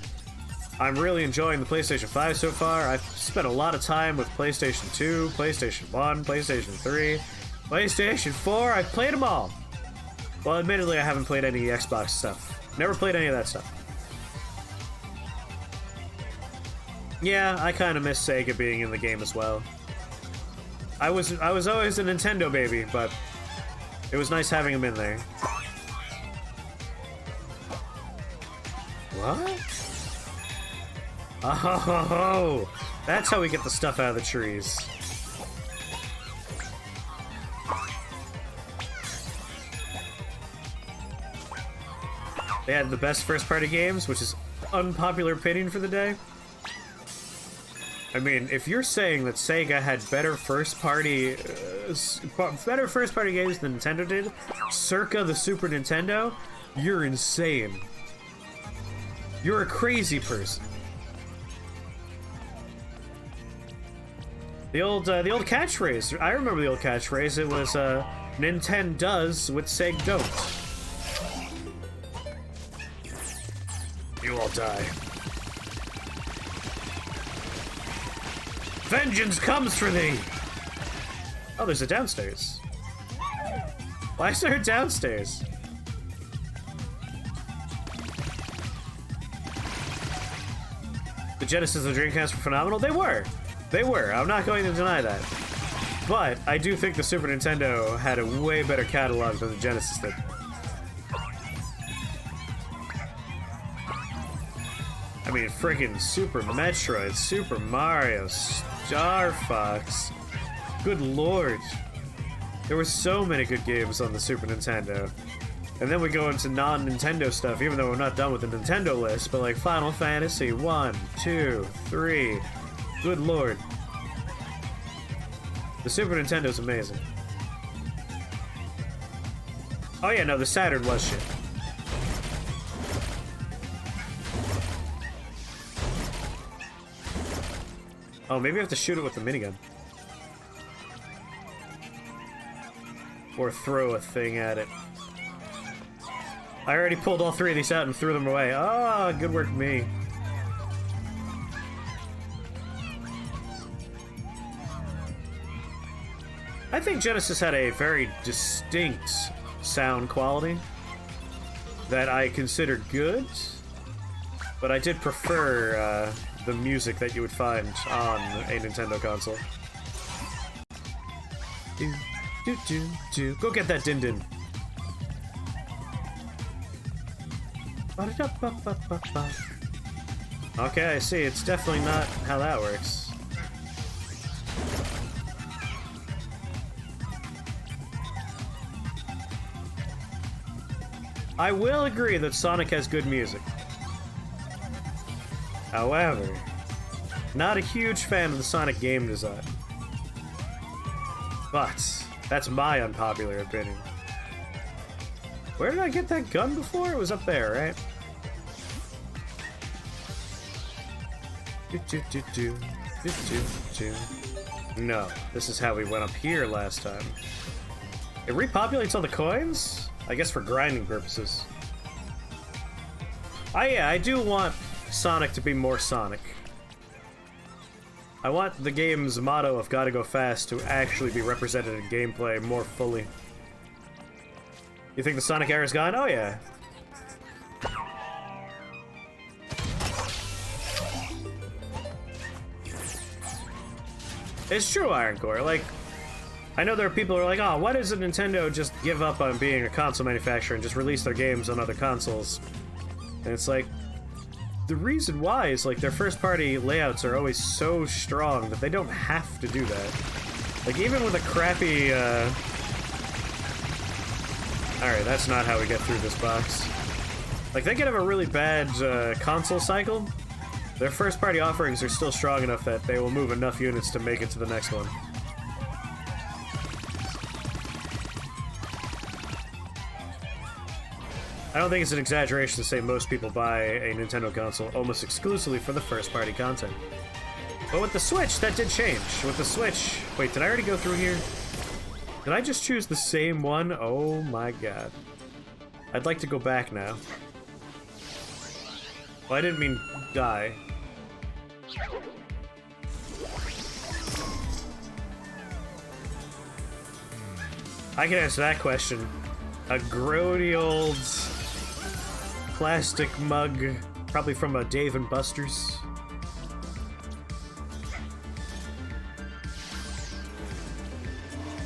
I'm really enjoying the PlayStation 5 so far. I've spent a lot of time with PlayStation 2, PlayStation 1, PlayStation 3, PlayStation 4. I've played them all. Well, admittedly, I haven't played any Xbox stuff. Never played any of that stuff. Yeah, I kind of miss Sega being in the game as well. I was always a Nintendo baby, but it was nice having him in there. What? Oh, that's how we get the stuff out of the trees. They had the best first-party games, which is unpopular opinion for the day. I mean, if you're saying that Sega had better first-party games than Nintendo did, circa the Super Nintendo, you're insane. You're a crazy person. The old catchphrase. I remember the old catchphrase. It was Nintendo does what Sega don't. You all die. Vengeance comes for thee! Oh, there's a downstairs. Why is there a downstairs? The Genesis and the Dreamcast were phenomenal? They were! They were, I'm not going to deny that. But I do think the Super Nintendo had a way better catalog than the Genesis did. I mean, friggin' Super Metroid, Super Mario, Star Fox. Good lord. There were so many good games on the Super Nintendo. And then we go into non-Nintendo stuff, even though we're not done with the Nintendo list, but like Final Fantasy 1, 2, 3. Good lord. The Super Nintendo's amazing. Oh yeah, no, the Saturn was shit. Oh, maybe I have to shoot it with the minigun. Or throw a thing at it. I already pulled all three of these out and threw them away. Oh, good work, me. I think Genesis had a very distinct sound quality that I considered good, but I did prefer the music that you would find on a Nintendo console. Go get that din-din. Okay, I see. It's definitely not how that works. I will agree that Sonic has good music. However, not a huge fan of the Sonic game design. But that's my unpopular opinion. Where did I get that gun before? It was up there, right? No, this is how we went up here last time. It repopulates all the coins? I guess for grinding purposes. Oh yeah, I do want Sonic to be more Sonic. I want the game's motto of gotta go fast to actually be represented in gameplay more fully. You think the Sonic era is gone? Oh yeah. It's true, Iron Core. Like, I know there are people who are like, oh, why doesn't Nintendo just give up on being a console manufacturer and just release their games on other consoles? And it's like, the reason why is like their first-party layouts are always so strong that they don't have to do that. Like, even with a crappy Alright, that's not how we get through this box. Like, they could have a really bad console cycle. Their first-party offerings are still strong enough that they will move enough units to make it to the next one. I don't think it's an exaggeration to say most people buy a Nintendo console almost exclusively for the first-party content. But with the Switch, that did change. With the Switch... Wait, did I already go through here? Did I just choose the same one? Oh my god. I'd like to go back now. Well, I didn't mean die. I can answer that question. A grody old plastic mug, probably from a Dave & Buster's.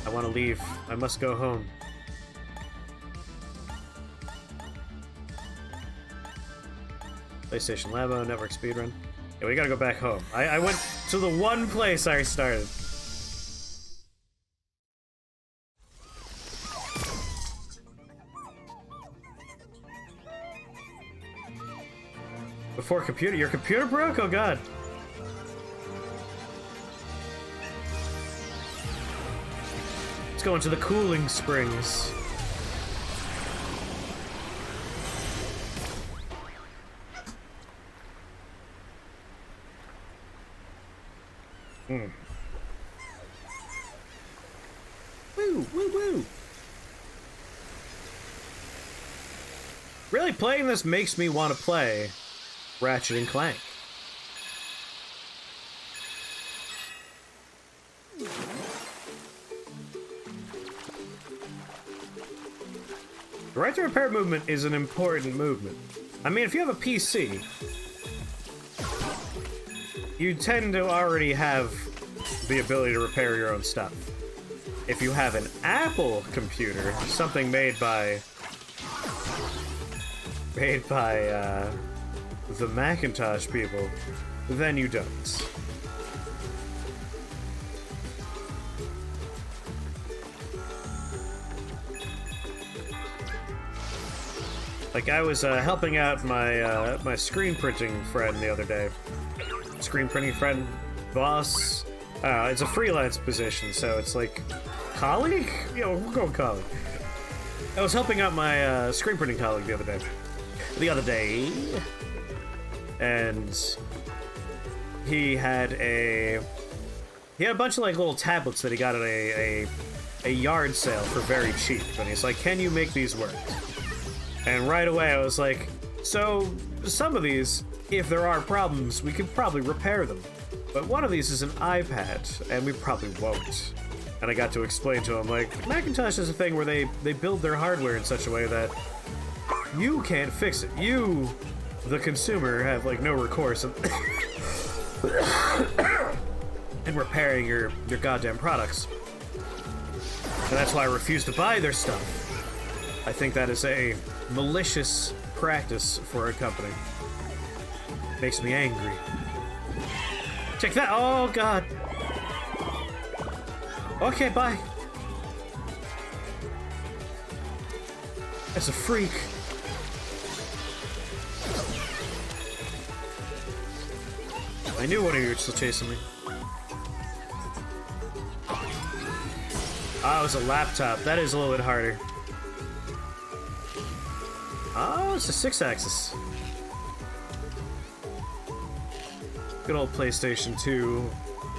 I want to leave. I must go home. PlayStation Labo, Network Speedrun. Yeah, we gotta go back home. I went to the one place I started. Before computer? Your computer broke? Oh god. Let's go into the cooling springs. Woo, woo, woo. Really, playing this makes me want to play Ratchet and Clank. The right to repair movement is an important movement. I mean, if you have a PC, you tend to already have the ability to repair your own stuff. If you have an Apple computer, something made by the Macintosh people, then you don't. Like, I was helping out my my screen printing friend the other day. Screen printing friend, boss. It's a freelance position, so it's like colleague. Yeah, we'll go with colleague. I was helping out my screen printing colleague the other day, and he had a bunch of like little tablets that he got at a yard sale for very cheap, and he's like, "Can you make these work?" And right away I was like, "So some of these, if there are problems, we could probably repair them. But one of these is an iPad, and we probably won't." And I got to explain to him, like, Macintosh is a thing where they build their hardware in such a way that you can't fix it. You, the consumer, have, like, no recourse in, in repairing your goddamn products. And that's why I refuse to buy their stuff. I think that is a malicious practice for a company. Makes me angry. Check that! Oh god! Okay, bye! That's a freak! I knew one of you were still chasing me. Oh, it was a laptop. That is a little bit harder. Oh, it's a 6-axis. Good old PlayStation 2.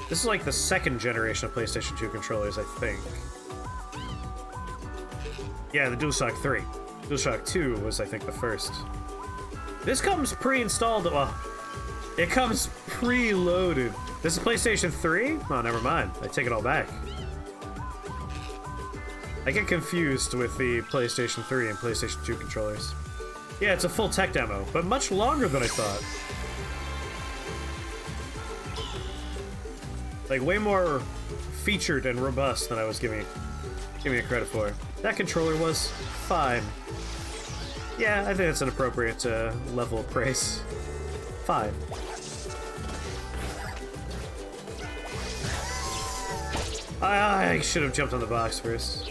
This is like the second generation of PlayStation 2 controllers, I think. Yeah, the DualShock 3. DualShock 2 was, I think, the first. This comes pre-installed. Well, it comes pre-loaded. This is PlayStation 3? Oh, never mind. I take it all back. I get confused with the PlayStation 3 and PlayStation 2 controllers. Yeah, it's a full tech demo, but much longer than I thought. Like, way more featured and robust than I was giving it credit for. That controller was fine. Yeah, I think that's an appropriate level of praise. Fine. I should have jumped on the box first.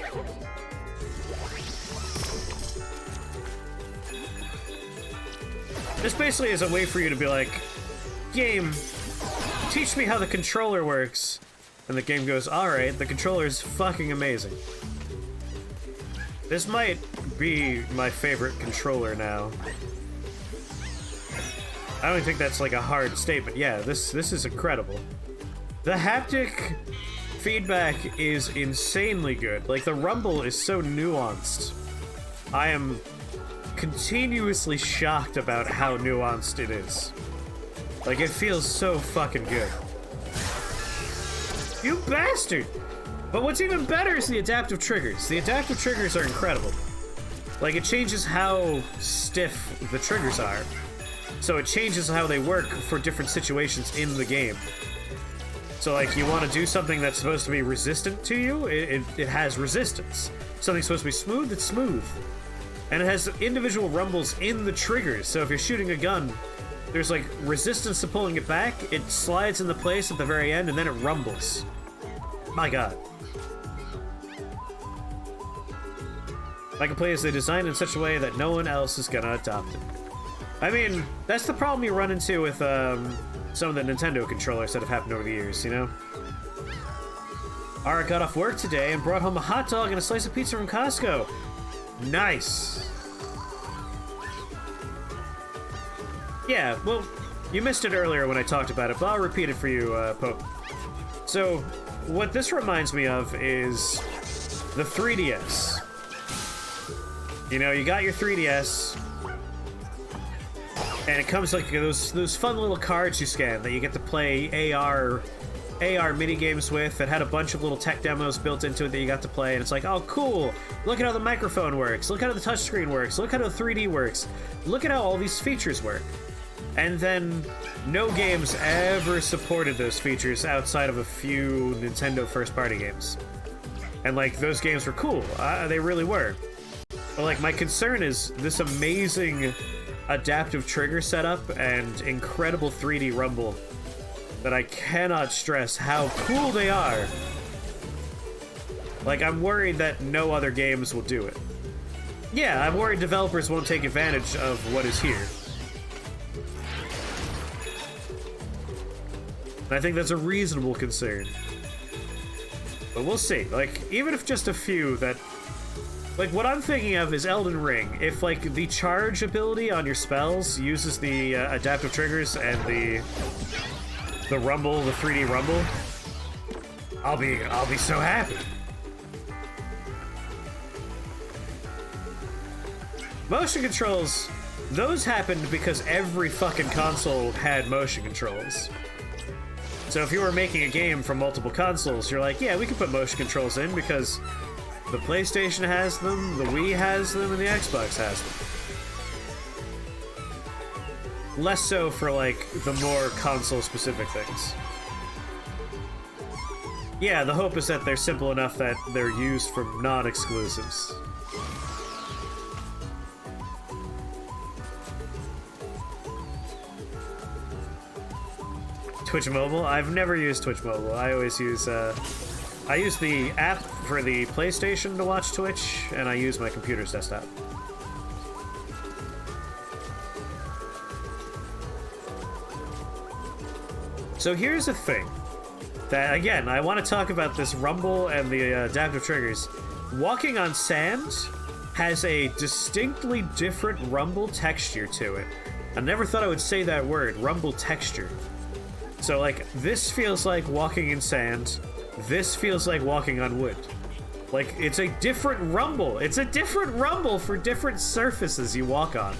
This basically is a way for you to be like, game, teach me how the controller works. And the game goes, alright, the controller is fucking amazing. This might be my favorite controller now. I don't think that's like a hard statement. Yeah, this is incredible. The haptic feedback is insanely good. Like, the rumble is so nuanced. I am continuously shocked about how nuanced it is. Like, it feels so fucking good. You bastard! But what's even better is the adaptive triggers. The adaptive triggers are incredible. Like, it changes how stiff the triggers are. So it changes how they work for different situations in the game. So, like, you want to do something that's supposed to be resistant to you, it has resistance. Something's supposed to be smooth, it's smooth. And it has individual rumbles in the triggers, so if you're shooting a gun, there's, like, resistance to pulling it back, it slides into place at the very end, and then it rumbles. My god. Like-a-play is they designed in such a way that no one else is gonna adopt it. I mean, that's the problem you run into with, some of the Nintendo controllers that have happened over the years, you know? Ara got off work today and brought home a hot dog and a slice of pizza from Costco. Nice. Yeah, well, you missed it earlier when I talked about it, but I'll repeat it for you, Pope. So, what this reminds me of is the 3DS. You know, you got your 3DS, and it comes like those fun little cards you scan that you get to play AR mini games with that had a bunch of little tech demos built into it that you got to play, and it's like, oh cool, look at how the microphone works, look at how the touchscreen works, look at how the 3D works, look at how all these features work. And then no games ever supported those features outside of a few Nintendo first-party games. And like, those games were cool, they really were. But like, my concern is this amazing adaptive trigger setup and incredible 3D rumble that I cannot stress how cool they are. Like, I'm worried that no other games will do it. Yeah, I'm worried developers won't take advantage of what is here. And I think that's a reasonable concern. But we'll see. Like, even if just a few that... Like, what I'm thinking of is Elden Ring. If, like, the charge ability on your spells uses the adaptive triggers and the rumble, the 3D rumble, I'll be so happy. Motion controls, those happened because every fucking console had motion controls. So if you were making a game from multiple consoles, you're like, yeah, we can put motion controls in because the PlayStation has them, the Wii has them, and the Xbox has them. Less so for, like, the more console-specific things. Yeah, the hope is that they're simple enough that they're used for non-exclusives. Twitch Mobile? I've never used Twitch Mobile. I always use, I use the app for the PlayStation to watch Twitch, and I use my computer's desktop. So here's the thing. That, again, I want to talk about this rumble and the adaptive triggers. Walking on sand has a distinctly different rumble texture to it. I never thought I would say that word, rumble texture. So, like, this feels like walking in sand. This feels like walking on wood. Like, it's a different rumble. It's a different rumble for different surfaces you walk on.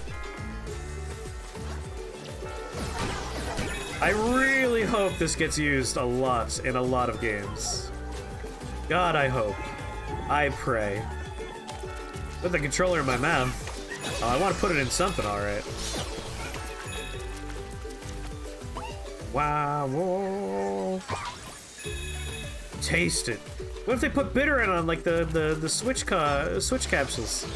I really hope this gets used a lot in a lot of games. God, I hope. I pray. Put the controller in my mouth. Oh, I want to put it in something, alright. Wow. Whoa. Taste it. What if they put bitter in on, like, the Switch capsules?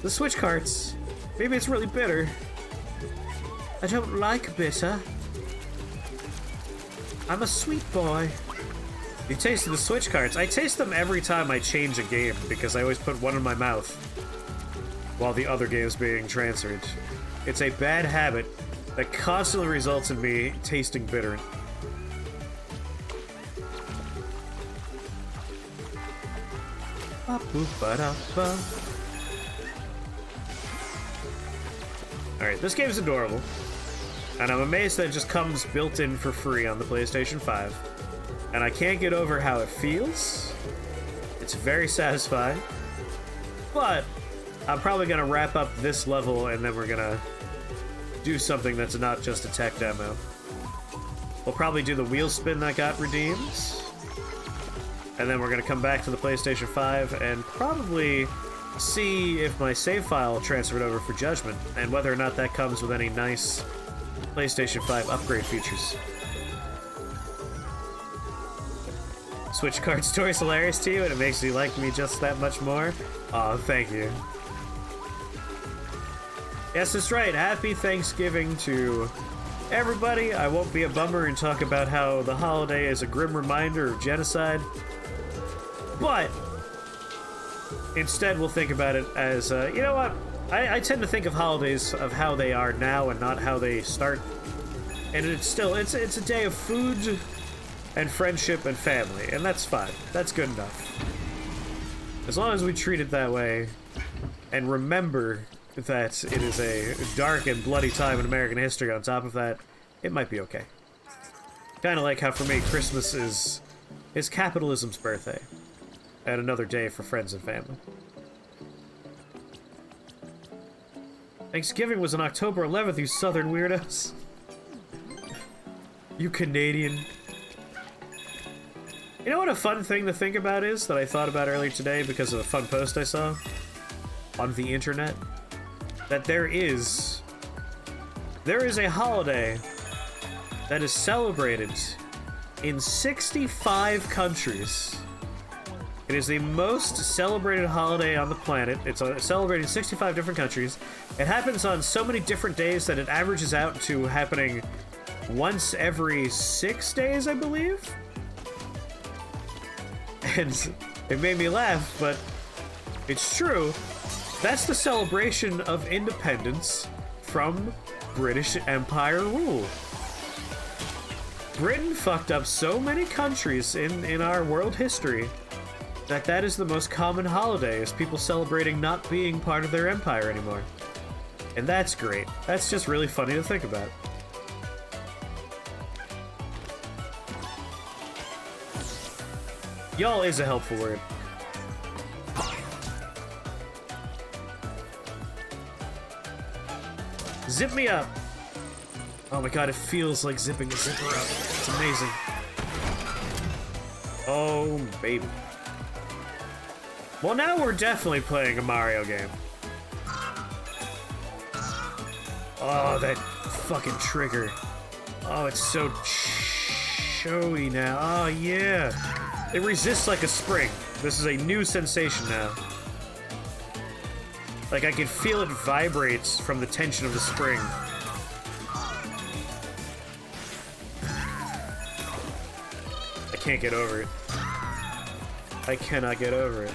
The Switch carts. Maybe it's really bitter. I don't like bitter. I'm a sweet boy. You tasted the Switch carts. I taste them every time I change a game because I always put one in my mouth while the other game's being transferred. It's a bad habit that constantly results in me tasting bitter. Alright, this game is adorable. And I'm amazed that it just comes built in for free on the PlayStation 5. And I can't get over how it feels. It's very satisfying. But I'm probably gonna wrap up this level and then we're gonna do something that's not just a tech demo. We'll probably do the wheel spin that got redeemed. And then we're gonna come back to the PlayStation 5 and probably see if my save file transferred over for Judgment, and whether or not that comes with any nice PlayStation 5 upgrade features. Switch card story's hilarious to you, and it makes you like me just that much more. Aw, thank you. Yes, that's right. Happy Thanksgiving to everybody. I won't be a bummer and talk about how the holiday is a grim reminder of genocide, but instead we'll think about it as, you know what? I tend to think of holidays of how they are now and not how they start. And it's a day of food and friendship and family, and that's fine. That's good enough. As long as we treat it that way and remember that it is a dark and bloody time in American history on top of that, it might be okay. Kind of like how for me Christmas is capitalism's birthday and another day for friends and family. Thanksgiving was on October 11th, you southern weirdos. You Canadian. You know what a fun thing to think about is, that I thought about earlier today because of a fun post I saw on the internet? That there is a holiday that is celebrated in 65 countries. It is the most celebrated holiday on the planet. It's celebrated in 65 different countries. It happens on so many different days that it averages out to happening once every 6 days, I believe. And it made me laugh, but it's true. That's the celebration of independence from British Empire rule. Britain fucked up so many countries in our world history that is the most common holiday, is people celebrating not being part of their empire anymore. And that's great. That's just really funny to think about. Y'all is a helpful word. Zip me up! Oh my god, it feels like zipping a zipper up. It's amazing. Oh, baby. Well, now we're definitely playing a Mario game. Oh, that fucking trigger. Oh, it's so showy now. Oh, yeah. It resists like a spring. This is a new sensation now. Like, I can feel it vibrates from the tension of the spring. I can't get over it. I cannot get over it.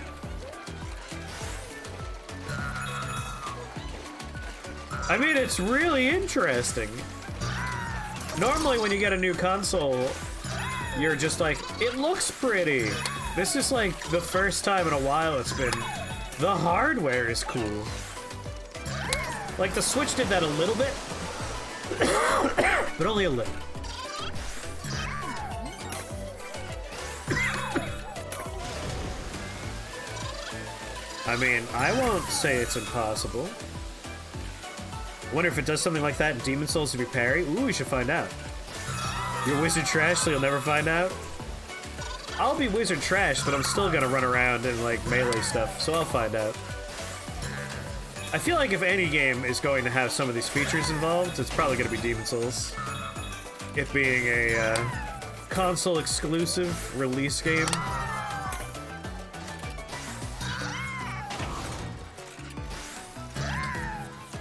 I mean, it's really interesting. Normally when you get a new console, you're just like, it looks pretty. This is like the first time in a while it's been, the hardware is cool. Like, the Switch did that a little bit, but only a little. I mean, I won't say it's impossible. Wonder if it does something like that in Demon Souls if you parry? Ooh, we should find out. You're wizard trash, so you'll never find out? I'll be wizard trash, but I'm still gonna run around and, like, melee stuff, so I'll find out. I feel like if any game is going to have some of these features involved, it's probably gonna be Demon Souls. It being a, console-exclusive release game.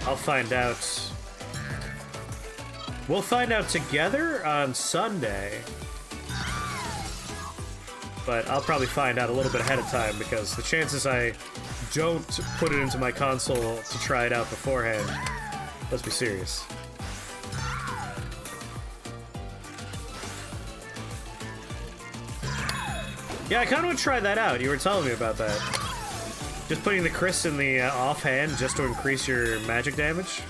I'll find out. We'll find out together on Sunday. But I'll probably find out a little bit ahead of time, because the chances I don't put it into my console to try it out beforehand Let's be serious. Yeah, I kind of want to try that out. You were telling me about that. Just putting the Chris in the offhand just to increase your magic damage.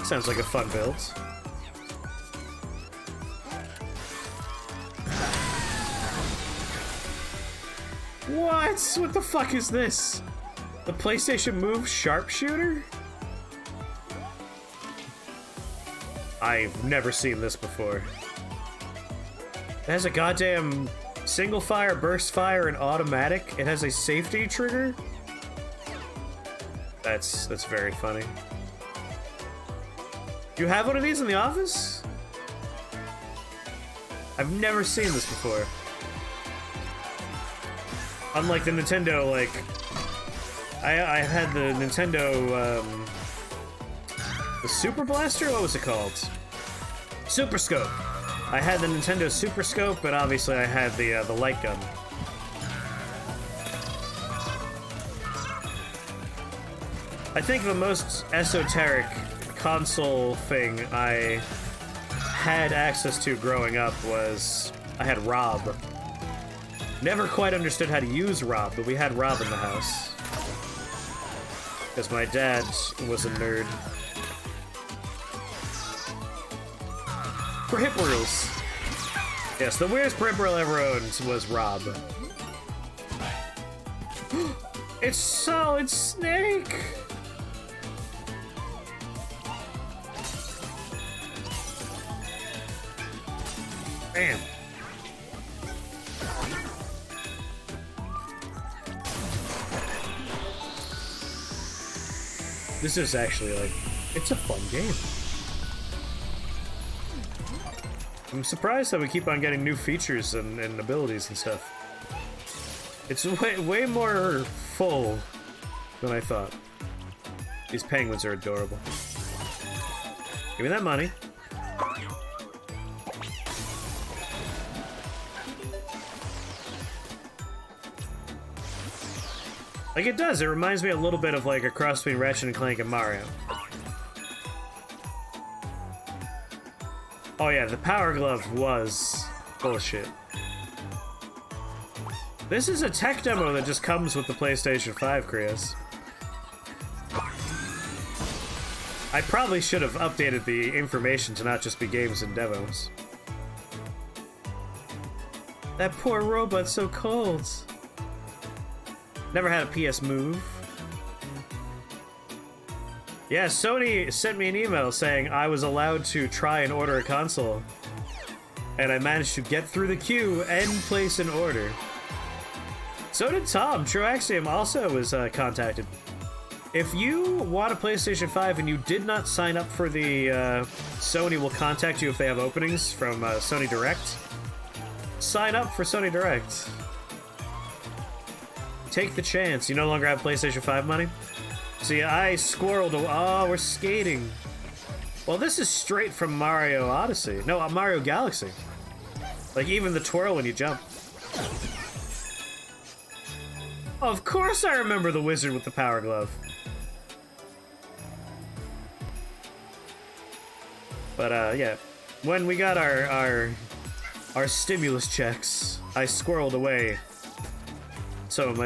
Sounds like a fun build. What? What the fuck is this? The PlayStation Move Sharpshooter? I've never seen this before. It has a goddamn single fire, burst fire, and automatic. It has a safety trigger. That's very funny. You have one of these in the office? I've never seen this before. Unlike the Nintendo, like... I had the Nintendo, the Super Blaster? What was it called? Super Scope. I had the Nintendo Super Scope, but obviously I had the light gun. I think the most esoteric console thing I had access to growing up was I had Rob. Never quite understood how to use Rob, but we had Rob in the house. Because my dad was a nerd. Peripherals. Yes, the weirdest peripheral I ever owned was Rob. It's Solid Snake! Bam. This is actually, like, it's a fun game. I'm surprised that we keep on getting new features and abilities and stuff. It's way more full than I thought. These penguins are adorable. Give me that money. Like, it does. It reminds me a little bit of, like, a cross between Ratchet and Clank and Mario. Oh yeah, the Power Glove was bullshit. This is a tech demo that just comes with the PlayStation 5, Chris. I probably should have updated the information to not just be games and demos. That poor robot's so cold. Never had a PS Move. Yeah, Sony sent me an email saying I was allowed to try and order a console. And I managed to get through the queue and place an order. So did Tom. Truaxium also was contacted. If you want a PlayStation 5 and you did not sign up for the Sony will contact you if they have openings from Sony Direct, sign up for Sony Direct. Take the chance. You no longer have PlayStation 5 money? See, I squirreled. Oh, we're skating. Well, this is straight from Mario Odyssey. No, Mario Galaxy. Like, even the twirl when you jump. Of course I remember the wizard with the Power Glove. But, yeah. When we got our stimulus checks, I squirreled away some of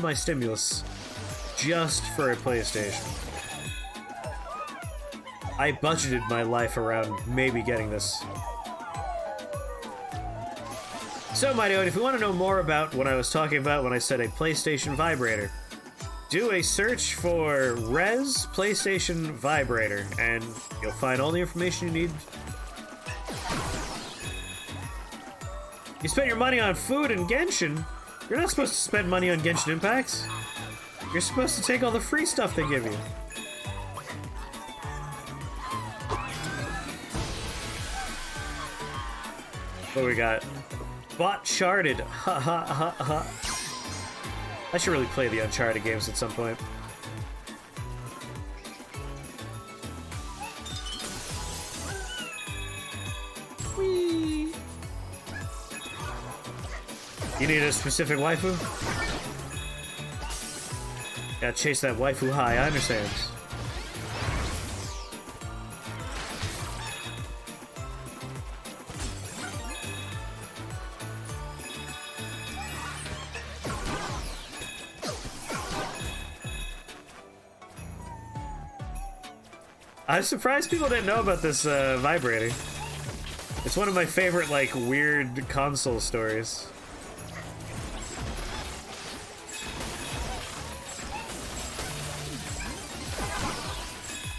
my stimulus just for a PlayStation. I budgeted my life around maybe getting this. So, my dude, if you want to know more about what I was talking about when I said a PlayStation vibrator, do a search for Res PlayStation Vibrator, and you'll find all the information you need. You spent your money on food and Genshin. You're not supposed to spend money on Genshin Impact. You're supposed to take all the free stuff they give you. What do we got? Bot Charted. Ha ha ha ha. I should really play the Uncharted games at some point. Whee! You need a specific waifu? Gotta chase that waifu high, I understand. I'm surprised people didn't know about this vibrating. It's one of my favorite, like, weird console stories.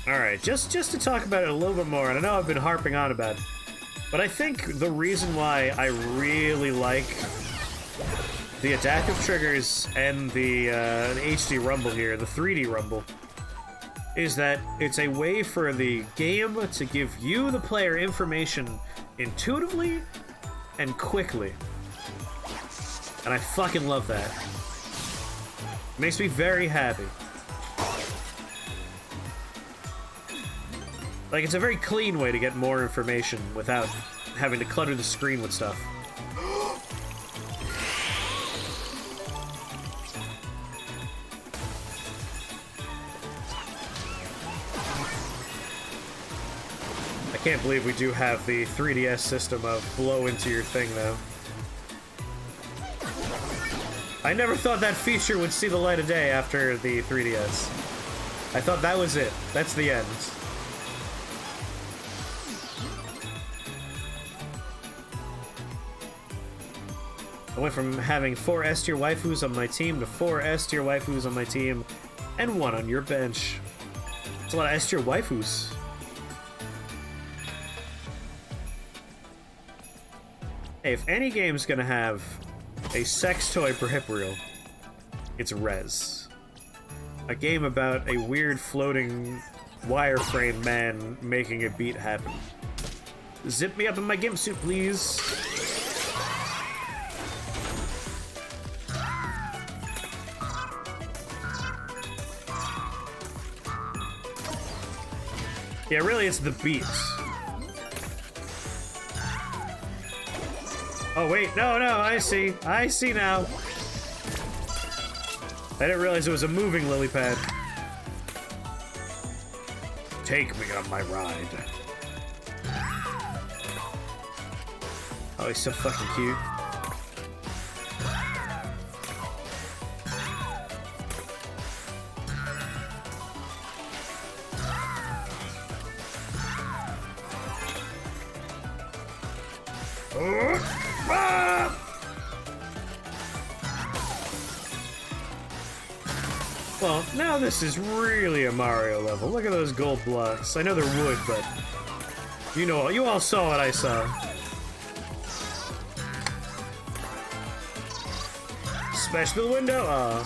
Alright, just to talk about it a little bit more, and I know I've been harping on about it, but I think the reason why I really like the adaptive triggers and the HD rumble here, the 3D rumble, is that it's a way for the game to give you, the player, information intuitively and quickly. And I fucking love that. It makes me very happy. Like, it's a very clean way to get more information without having to clutter the screen with stuff. I can't believe we do have the 3DS system of blow into your thing, though. I never thought that feature would see the light of day after the 3DS. I thought that was it. That's the end. I went from having 4 S-tier waifus on my team to 4 S-tier waifus on my team and 1 on your bench. It's a lot of S-tier waifus. Hey, if any game's gonna have a sex toy per hip reel, it's Rez. A game about a weird floating wireframe man making a beat happen. Zip me up in my gimp suit, please. Yeah, really, it's the beats. Oh, wait, no, I see now. I didn't realize it was a moving lily pad. Take me on my ride. Oh, he's so fucking cute. Well, now this is really a Mario level. Look at those gold blocks. I know they're wood, but you know, you all saw what I saw. Smash through the window.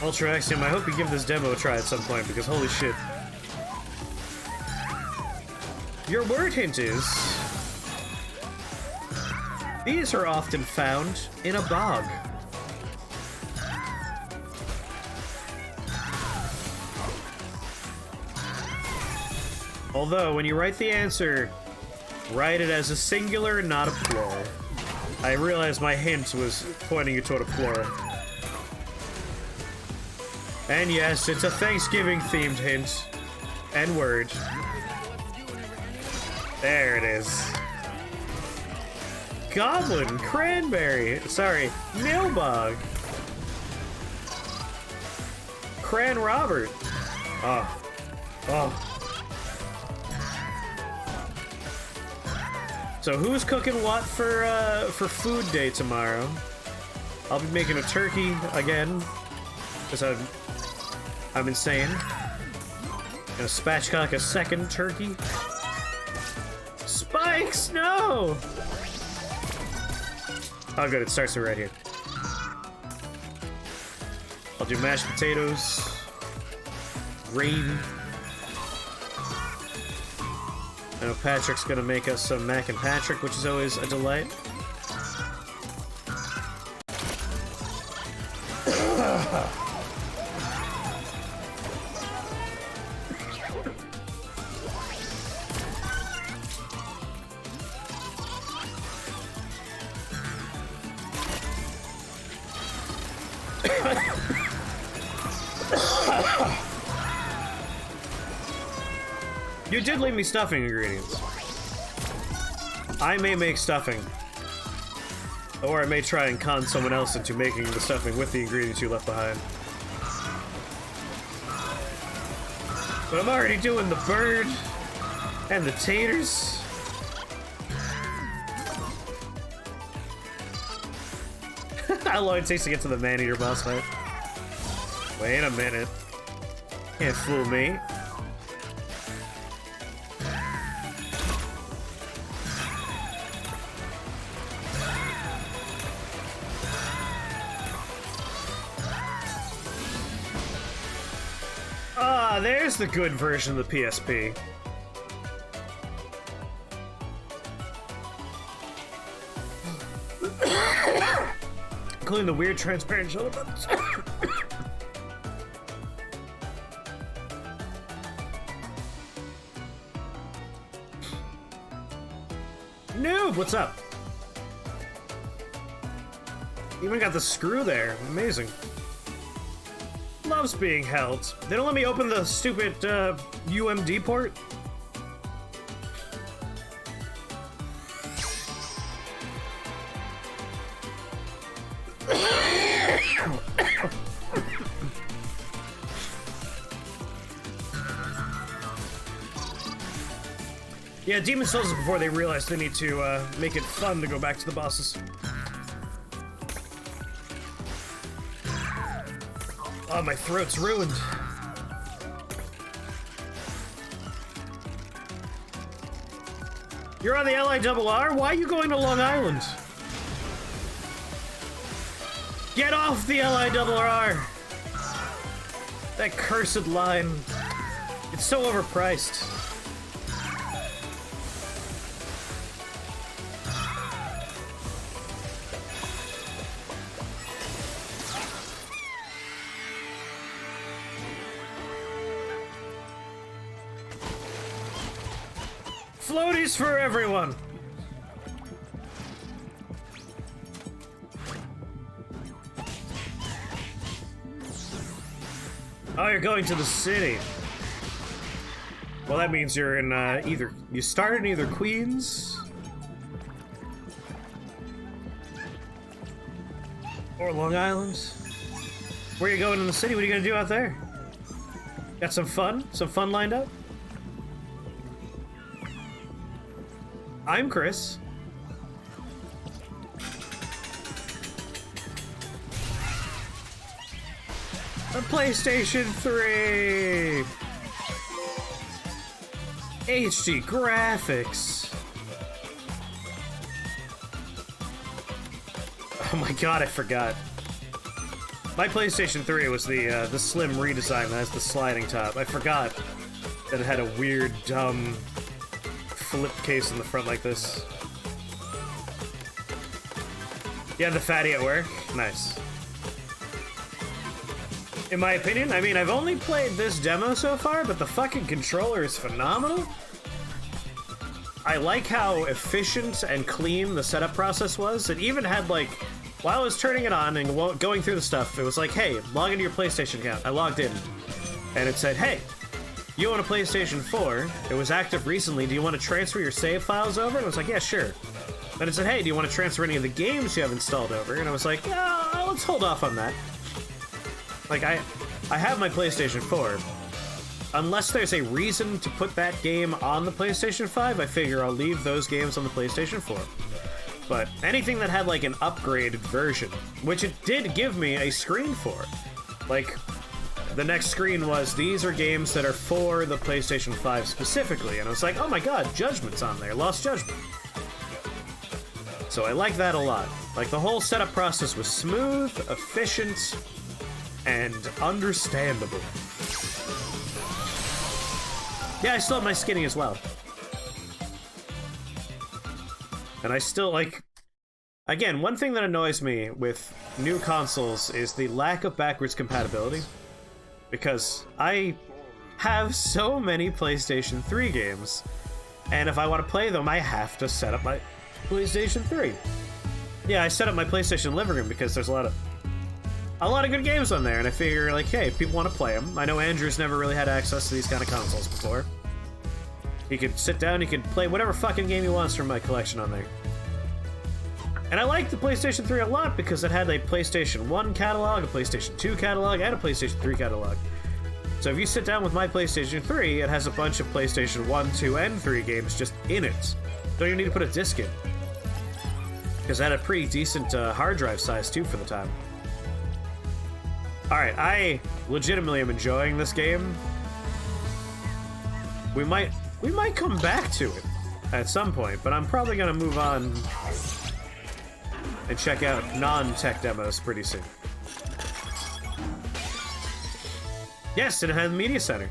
Ultra Axiom, I hope you give this demo a try at some point, because holy shit. Your word hint is... these are often found in a bog. Although, when you write the answer, write it as a singular, not a plural. I realized my hint was pointing you toward a plural. And yes, it's a Thanksgiving-themed hint. And word. There it is. Goblin, Cranberry, sorry, Nilbog. Cran Robert. Oh. So who's cooking what for food day tomorrow? I'll be making a turkey again, because I'm insane. Gonna spatchcock a second turkey. Spikes, no! Oh good, it starts right here. I'll do mashed potatoes. Rain. I know Patrick's gonna make us some mac and Patrick, which is always a delight. You did leave me stuffing ingredients. I may make stuffing. Or I may try and con someone else into making the stuffing with the ingredients you left behind. But I'm already doing the bird and the taters. How long it takes to get to the man-eater boss fight. Wait a minute. Can't fool me. Ah, there's the good version of the PSP. Including the weird transparent shoulder buttons. Noob, what's up? Even got the screw there. Amazing. Loves being held. They don't let me open the stupid UMD port. Yeah, Demon Souls is before they realize they need to make it fun to go back to the bosses. Oh, my throat's ruined. You're on the LIRR? Why are you going to Long Island? Get off the LIRR! That cursed line. It's so overpriced. Floaties for everyone! Oh, you're going to the city. Well, that means you're in you start in either Queens or Long Island. Where are you going in the city? What are you gonna do out there? Got some fun? Some fun lined up? I'm Chris. A PlayStation 3! HD graphics! Oh my god, I forgot. My PlayStation 3 was the slim redesign that has the sliding top. I forgot that it had a weird, dumb flip case in the front like this. Yeah, the fatty at work? Nice. In my opinion, I mean, I've only played this demo so far, but the fucking controller is phenomenal. I like how efficient and clean the setup process was. It even had, like, while I was turning it on and going through the stuff, it was like, hey, log into your PlayStation account. I logged in, and it said, hey, you own a PlayStation 4. It was active recently. Do you want to transfer your save files over? And I was like, yeah, sure. Then it said, hey, do you want to transfer any of the games you have installed over? And I was like, yeah, let's hold off on that. Like, I have my PlayStation 4. Unless there's a reason to put that game on the PlayStation 5, I figure I'll leave those games on the PlayStation 4. But anything that had, like, an upgraded version, which it did give me a screen for. Like, the next screen was, these are games that are for the PlayStation 5 specifically. And I was like, oh my god, Judgment's on there. Lost Judgment. So I like that a lot. Like, the whole setup process was smooth, efficient, and understandable. Yeah, I still have my skinny as well. And I still, like... Again, one thing that annoys me with new consoles is the lack of backwards compatibility. Because I have so many PlayStation 3 games, and if I want to play them, I have to set up my PlayStation 3. Yeah, I set up my PlayStation living room because there's a lot of good games on there, and I figure, like, hey, if people want to play them. I know Andrew's never really had access to these kind of consoles before. He could sit down, he could play whatever fucking game he wants from my collection on there. And I like the PlayStation 3 a lot because it had a PlayStation 1 catalog, a PlayStation 2 catalog, and a PlayStation 3 catalog. So if you sit down with my PlayStation 3, it has a bunch of PlayStation 1, 2, and 3 games just in it. Don't even need to put a disc in. Because it had a pretty decent hard drive size, too, for the time. Alright, I legitimately am enjoying this game. We might come back to it at some point, but I'm probably gonna move on and check out non-tech demos pretty soon. Yes, it had the media center.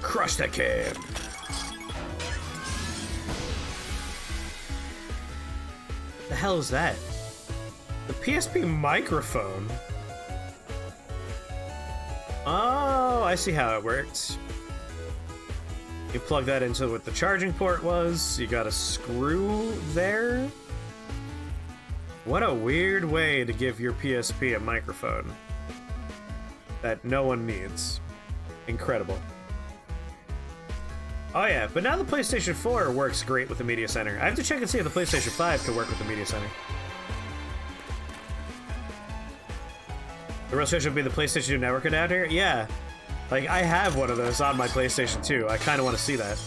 Crush that cam. The hell is that? The PSP microphone? Oh, I see how it works. You plug that into what the charging port was. You got a screw there. What a weird way to give your PSP a microphone that no one needs. Incredible. Oh yeah, but now the PlayStation 4 works great with the Media Center. I have to check and see if the PlayStation 5 can work with the Media Center. The real question would be the PlayStation 2 network adapter? Yeah. Like, I have one of those on my PlayStation 2. I kind of want to see that.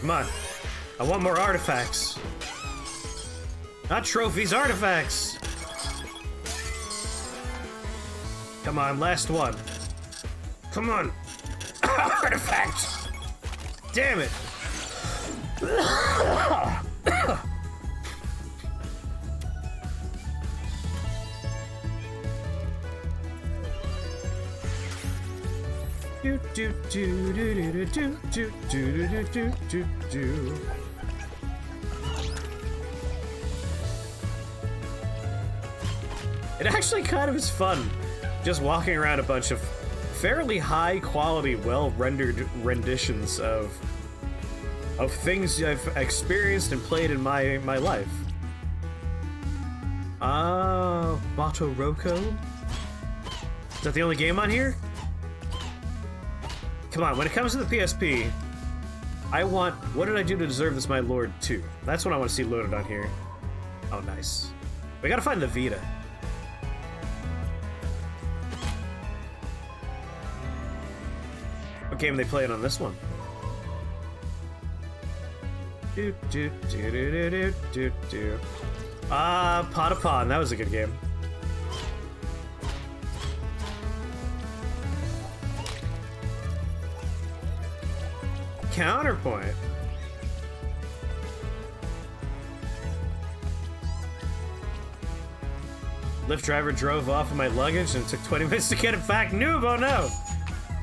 Come on. I want more artifacts. Not trophies, artifacts! Come on, last one. Come on. Artifacts! Damn it! It actually kind of is fun, just walking around a bunch of fairly high quality, well rendered renditions of things I've experienced and played in my life. Bato Roko? Is that the only game on here? Come on, when it comes to the PSP, I want What Did I Do to Deserve This, My Lord 2. That's what I want to see loaded on here. Oh, nice. We gotta find the Vita. What game are they playing on this one? Pot of Pond. That was a good game. Counterpoint. Lyft driver drove off with my luggage and it took 20 minutes to get it back. Noob, oh no!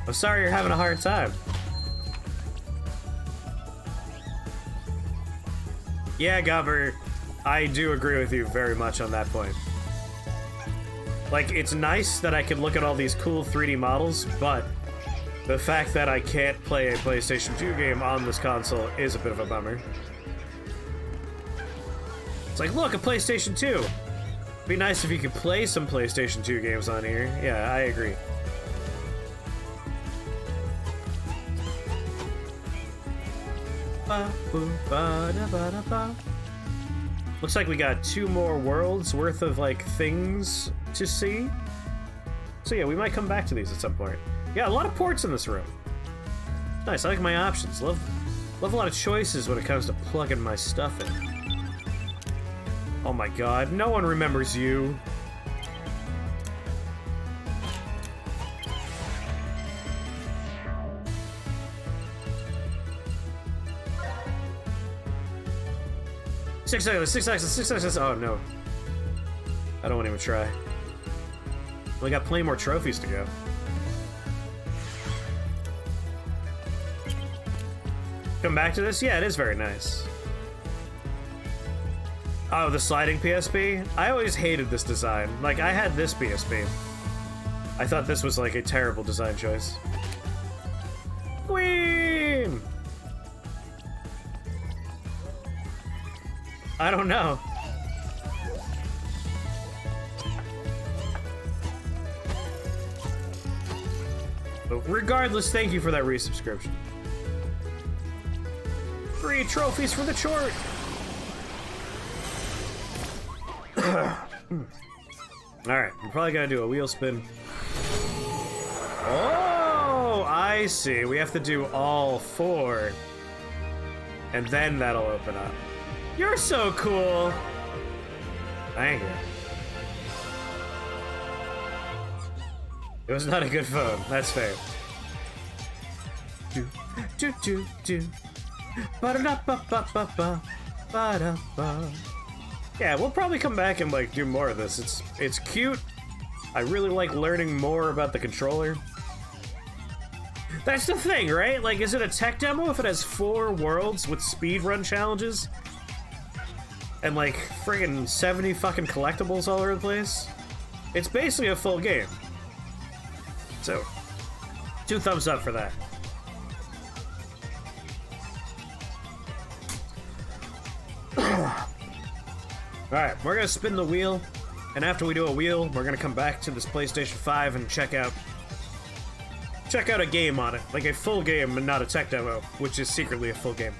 I'm sorry you're having a hard time. Yeah, Gubber, I do agree with you very much on that point. Like, it's nice that I can look at all these cool 3D models, but the fact that I can't play a PlayStation 2 game on this console is a bit of a bummer. It's like, look, a PlayStation 2! It'd be nice if you could play some PlayStation 2 games on here. Yeah, I agree. Looks like we got 2 more worlds worth of, like, things to see. So yeah, we might come back to these at some point. Yeah, a lot of ports in this room. Nice, I like my options. Love a lot of choices when it comes to plugging my stuff in. Oh my god, no one remembers you. Six seconds. Oh no. I don't want to even try. We got plenty more trophies to go. Come back to this? Yeah, it is very nice. Oh, the sliding PSP? I always hated this design. Like, I had this PSP. I thought this was like a terrible design choice. Queen! I don't know. But regardless, thank you for that resubscription. 3 trophies for the chort! Alright, we're probably gonna do a wheel spin. Oh, I see. We have to do all 4. And then that'll open up. You're so cool! Thank you. It was not a good phone, that's fair. Do, do, do, do. Ba-da-da-ba-ba-ba-ba. Ba-da-ba. Yeah, we'll probably come back and, like, do more of this. It's cute. I really like learning more about the controller. That's the thing, right? Like, is it a tech demo if it has 4 worlds with speedrun challenges? And, like, friggin' 70 fucking collectibles all over the place? It's basically a full game. So, 2 thumbs up for that. Alright, we're gonna spin the wheel, and after we do a wheel, we're gonna come back to this PlayStation 5 and check out a game on it. Like a full game and not a tech demo, which is secretly a full game.